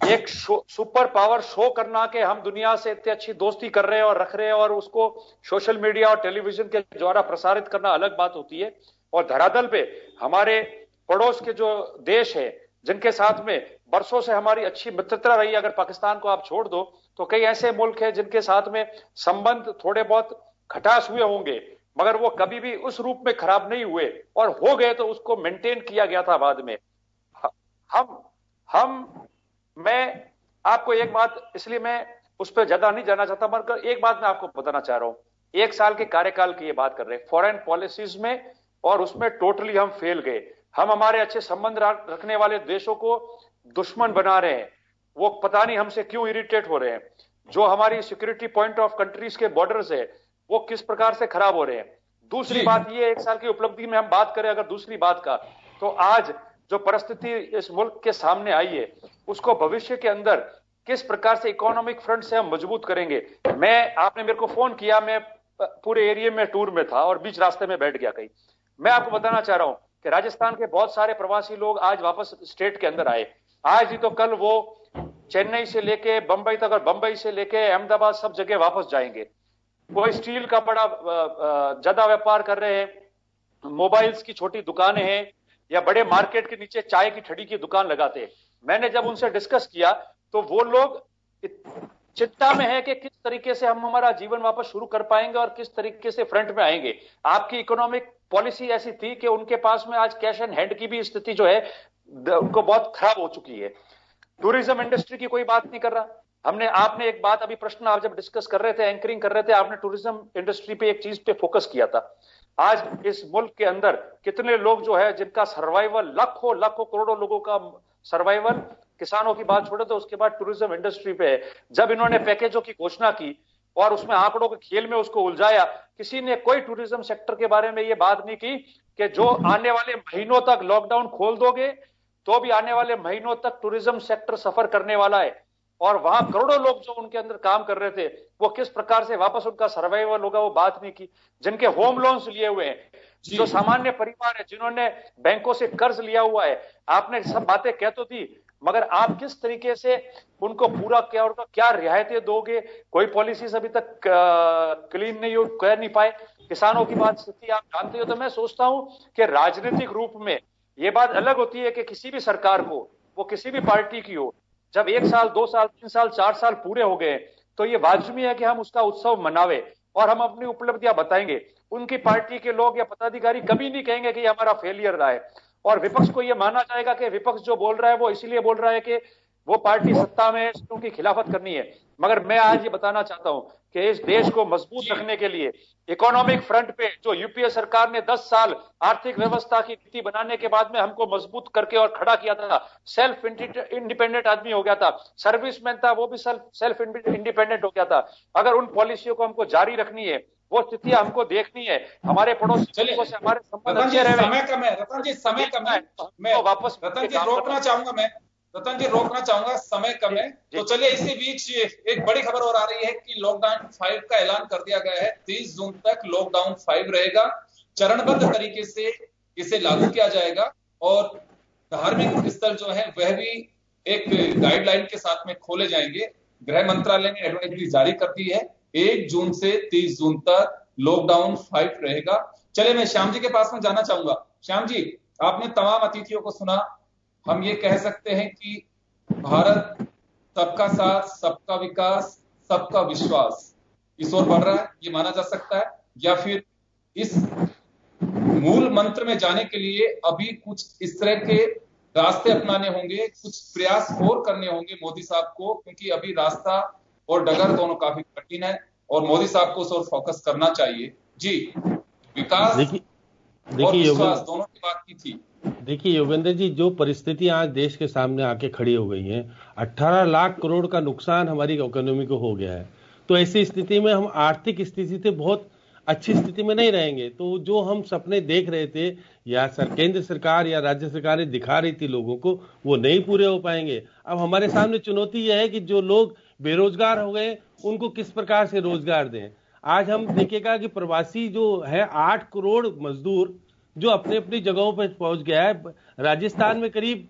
एक सुपर पावर शो करना कि हम दुनिया से इतनी अच्छी दोस्ती कर रहे हैं और रख रहे हैं और उसको सोशल मीडिया और टेलीविजन के द्वारा प्रसारित करना अलग बात होती है। और धरातल पे हमारे पड़ोस के जो देश है जिनके साथ में बरसों से हमारी अच्छी मित्रता रही, अगर पाकिस्तान को आप छोड़ दो तो कई ऐसे मुल्क हैं जिनके साथ में संबंध थोड़े बहुत खटास हुए होंगे मगर वो कभी भी उस रूप में खराब नहीं हुए, और हो गए तो उसको मेंटेन किया गया था बाद में। मैं आपको एक बात, इसलिए मैं उस पर ज्यादा नहीं जाना चाहता, मगर एक बात मैं आपको बताना चाह रहा हूं। 1 साल के कार्यकाल की ये बात कर रहे हैं फॉरेन पॉलिसीज में, और उसमें टोटली हम फेल गए। हम हमारे अच्छे संबंध रखने वाले देशों को दुश्मन बना रहे हैं, वो पता नहीं हमसे क्यों इरिटेट हो रहे हैं। जो हमारी सिक्योरिटी पॉइंट ऑफ कंट्रीज के बॉर्डर्स है वो किस प्रकार से खराब हो रहे हैं। दूसरी बात ये, 1 साल की उपलब्धि में हम बात करें अगर दूसरी बात का, तो आज जो परिस्थिति इस मुल्क के सामने आई है उसको भविष्य के अंदर किस प्रकार से इकोनॉमिक फ्रंट से हम मजबूत करेंगे। आपने मेरे को फोन किया, मैं पूरे एरिया में टूर में था और बीच रास्ते में बैठ गया कहीं। मैं आपको बताना चाह रहा हूं कि राजस्थान के बहुत सारे प्रवासी लोग आज वापस स्टेट के अंदर आए। आज ही तो कल वो चेन्नई से लेके बंबई तक और बंबई से लेके अहमदाबाद सब जगह वापस जाएंगे। कोई स्टील का बड़ा ज्यादा व्यापार कर रहे हैं, मोबाइल्स की छोटी दुकानें हैं, या बड़े मार्केट के नीचे चाय की ठड़ी की दुकान लगाते हैं। मैंने जब उनसे डिस्कस किया तो वो लोग चिंता में है कि किस तरीके से हम हमारा जीवन वापस शुरू कर पाएंगे और किस तरीके से फ्रंट में आएंगे। आपकी इकोनॉमिक पॉलिसी ऐसी थी कि उनके पास में आज कैश एंड हैंड की भी स्थिति जो है उनको बहुत खराब हो चुकी है। टूरिज्म इंडस्ट्री की कोई बात नहीं कर रहा। आपने एक बात, अभी प्रश्न आप जब डिस्कस कर रहे थे, एंकरिंग कर रहे थे, आपने टूरिज्म इंडस्ट्री पे एक चीज पे फोकस किया था। आज इस मुल्क के अंदर कितने लोग जो है जिनका सर्वाइवल, लाखों करोड़ों लोगों का सर्वाइवल, किसानों की बात छोड़े तो उसके बाद टूरिज्म इंडस्ट्री पे है। जब इन्होंने पैकेजों की घोषणा की और उसमें आंकड़ों के खेल में उसको उलझाया। किसी ने कोई टूरिज्म सेक्टर के बारे में ये बात नहीं की कि जो आने वाले महीनों तक लॉकडाउन खोल दोगे तो भी आने वाले महीनों तक टूरिज्म सेक्टर सफर करने वाला है, और वहां करोड़ों लोग जो उनके अंदर काम कर रहे थे वो किस प्रकार से वापस उनका सर्वाइवल होगा वो बात नहीं की। जिनके होम लोन्स लिए हुए हैं, जो सामान्य परिवार है, जिन्होंने बैंकों से कर्ज लिया हुआ है, आपने सब बातें कह तो दी, मगर आप किस तरीके से उनको पूरा क्या और क्या रियायतें दोगे, कोई पॉलिसीज अभी तक क्लीन नहीं हो, कर नहीं पाए। किसानों की बात स्थिति आप जानते हो। तो मैं सोचता हूं कि राजनीतिक रूप में ये बात अलग होती है कि किसी भी सरकार को, वो किसी भी पार्टी की हो, जब 1 साल 2 साल 3 साल 4 साल पूरे हो गए तो ये वाजिब है कि हम उसका उत्सव मनावे और हम अपनी उपलब्धियां बताएंगे। उनकी पार्टी के लोग या पदाधिकारी कभी नहीं कहेंगे कि ये हमारा फेलियर रहा है, और विपक्ष को ये माना जाएगा कि विपक्ष जो बोल रहा है वो इसलिए बोल रहा है कि वो पार्टी सत्ता में है, उनकी खिलाफत करनी है। मगर मैं आज ये बताना चाहता हूं कि इस देश को मजबूत रखने के लिए इकोनॉमिक फ्रंट पे जो यूपीए सरकार ने 10 साल आर्थिक व्यवस्था की नीति बनाने के बाद में हमको मजबूत करके और खड़ा किया था, सेल्फ इंडिपेंडेंट आदमी हो गया था, सर्विसमैन था वो भी सेल्फ इंडिपेंडेंट हो गया था। अगर उन पॉलिसियों को हमको जारी रखनी है, वो स्थितियां हमको देखनी है, हमारे पड़ोसी देशों से हमारे संबंध अच्छे रहे। समय कम है रतन जी, समय कम है, मैं वापस रतन जी रोकना चाहूंगा, समय कम है। तो चलिए इसी बीच एक बड़ी खबर और आ रही है कि लॉकडाउन 5 का ऐलान कर दिया गया है। 30 जून तक लॉकडाउन 5 रहेगा, चरणबद्ध तरीके से इसे लागू किया जाएगा और धार्मिक स्थल जो है वह भी एक गाइडलाइन के साथ में खोले जाएंगे। गृह मंत्रालय ने एडवाइजरी जारी कर दी है, 1 जून से 30 जून तक लॉकडाउन 5 रहेगा। चलिए मैं श्याम जी के पास में जाना चाहूंगा। श्याम जी, आपने तमाम अतिथियों को सुना, हम ये कह सकते हैं कि भारत सबका साथ, सबका विकास, सबका विश्वास इस ओर बढ़ रहा है, ये माना जा सकता है, या फिर इस मूल मंत्र में जाने के लिए अभी कुछ इस तरह के रास्ते अपनाने होंगे, कुछ प्रयास और करने होंगे मोदी साहब को, क्योंकि अभी रास्ता और डगर दोनों काफी कठिन है और मोदी साहब को उस ओर फोकस करना चाहिए। जी, विकास और विश्वास दोनों की बात की थी। देखिए योगेंद्र जी, जो परिस्थिति आज देश के सामने आके खड़ी हो गई है, 18 लाख करोड़ का नुकसान हमारी इकोनॉमी को हो गया है। तो ऐसी स्थिति में हम आर्थिक स्थिति से बहुत अच्छी स्थिति में नहीं रहेंगे। तो जो हम सपने देख रहे थे या केंद्र सरकार या राज्य सरकारें दिखा रही थी लोगों को, वो नहीं पूरे हो पाएंगे। अब हमारे सामने चुनौती यह है कि जो लोग बेरोजगार हो गए उनको किस प्रकार से रोजगार दें। आज हम देखेगा कि प्रवासी जो है 8 करोड़ मजदूर जो अपने अपनी जगहों पर पहुंच गया है। राजस्थान में करीब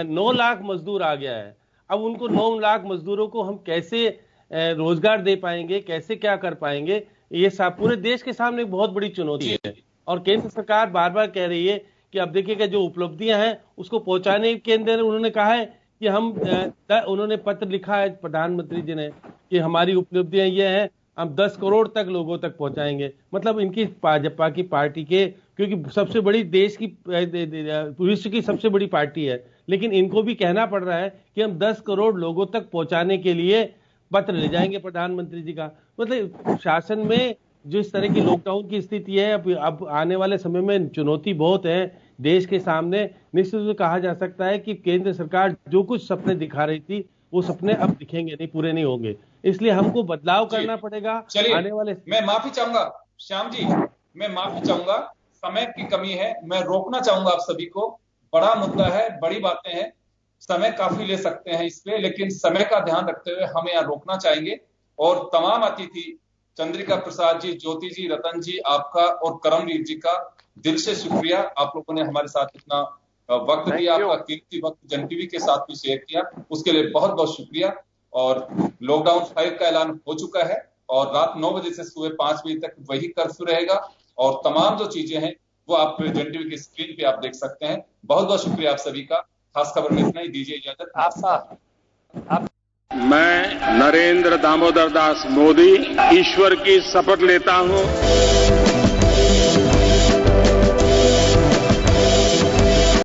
9 लाख मजदूर आ गया है। अब उनको 9 लाख मजदूरों को हम कैसे रोजगार दे पाएंगे, कैसे क्या कर पाएंगे, ये पूरे देश के सामने एक बहुत बड़ी चुनौती है। और केंद्र सरकार बार बार कह रही है कि अब देखिएगा जो उपलब्धियां हैं उसको पहुंचाने के अंदर उन्होंने कहा है कि हम उन्होंने पत्र लिखा है प्रधानमंत्री जी ने कि हमारी उपलब्धियां ये हैं, हम 10 करोड़ तक लोगों तक पहुंचाएंगे। मतलब इनकी भाजपा की पार्टी के, क्योंकि सबसे बड़ी देश की विश्व की सबसे बड़ी पार्टी है, लेकिन इनको भी कहना पड़ रहा है कि हम 10 करोड़ लोगों तक पहुंचाने के लिए पत्र ले जाएंगे प्रधानमंत्री जी का। मतलब शासन में जो इस तरह की लॉकडाउन की स्थिति है, अब आने वाले समय में चुनौती बहुत है देश के सामने। निश्चित रूप से कहा जा सकता है कि केंद्र सरकार जो कुछ सपने दिखा रही थी वो सपने अब दिखेंगे नहीं, पूरे नहीं होंगे, इसलिए हमको बदलाव करना पड़ेगा। आने वाले मैं माफी चाहूंगा श्याम जी, मैं माफी चाहूंगा, समय की कमी है, मैं रोकना चाहूंगा आप सभी को। बड़ा मुद्दा है, बड़ी बातें हैं, समय काफी ले सकते हैं इस पे, लेकिन समय का ध्यान रखते हुए हमें यहाँ रोकना चाहेंगे। और तमाम अतिथि चंद्रिका प्रसाद जी, ज्योति जी, रतन जी, आपका और करमवीर जी का दिल से शुक्रिया। आप लोगों ने हमारे साथ इतना वक्त दिया, आपका कीमती वक्त जन टीवी के साथ भी शेयर किया, उसके लिए बहुत बहुत शुक्रिया। और लॉकडाउन 5 का ऐलान हो चुका है और रात 9 बजे से सुबह 5 बजे तक वही कर्फ्यू रहेगा और तमाम जो चीजें हैं वो आप जन टीवी की स्क्रीन पे आप देख सकते हैं। बहुत बहुत शुक्रिया आप सभी का। खास खबर में इतना ही, दीजिए इजाजत। आप मैं नरेंद्र दामोदर दास मोदी ईश्वर की शपथ लेता हूं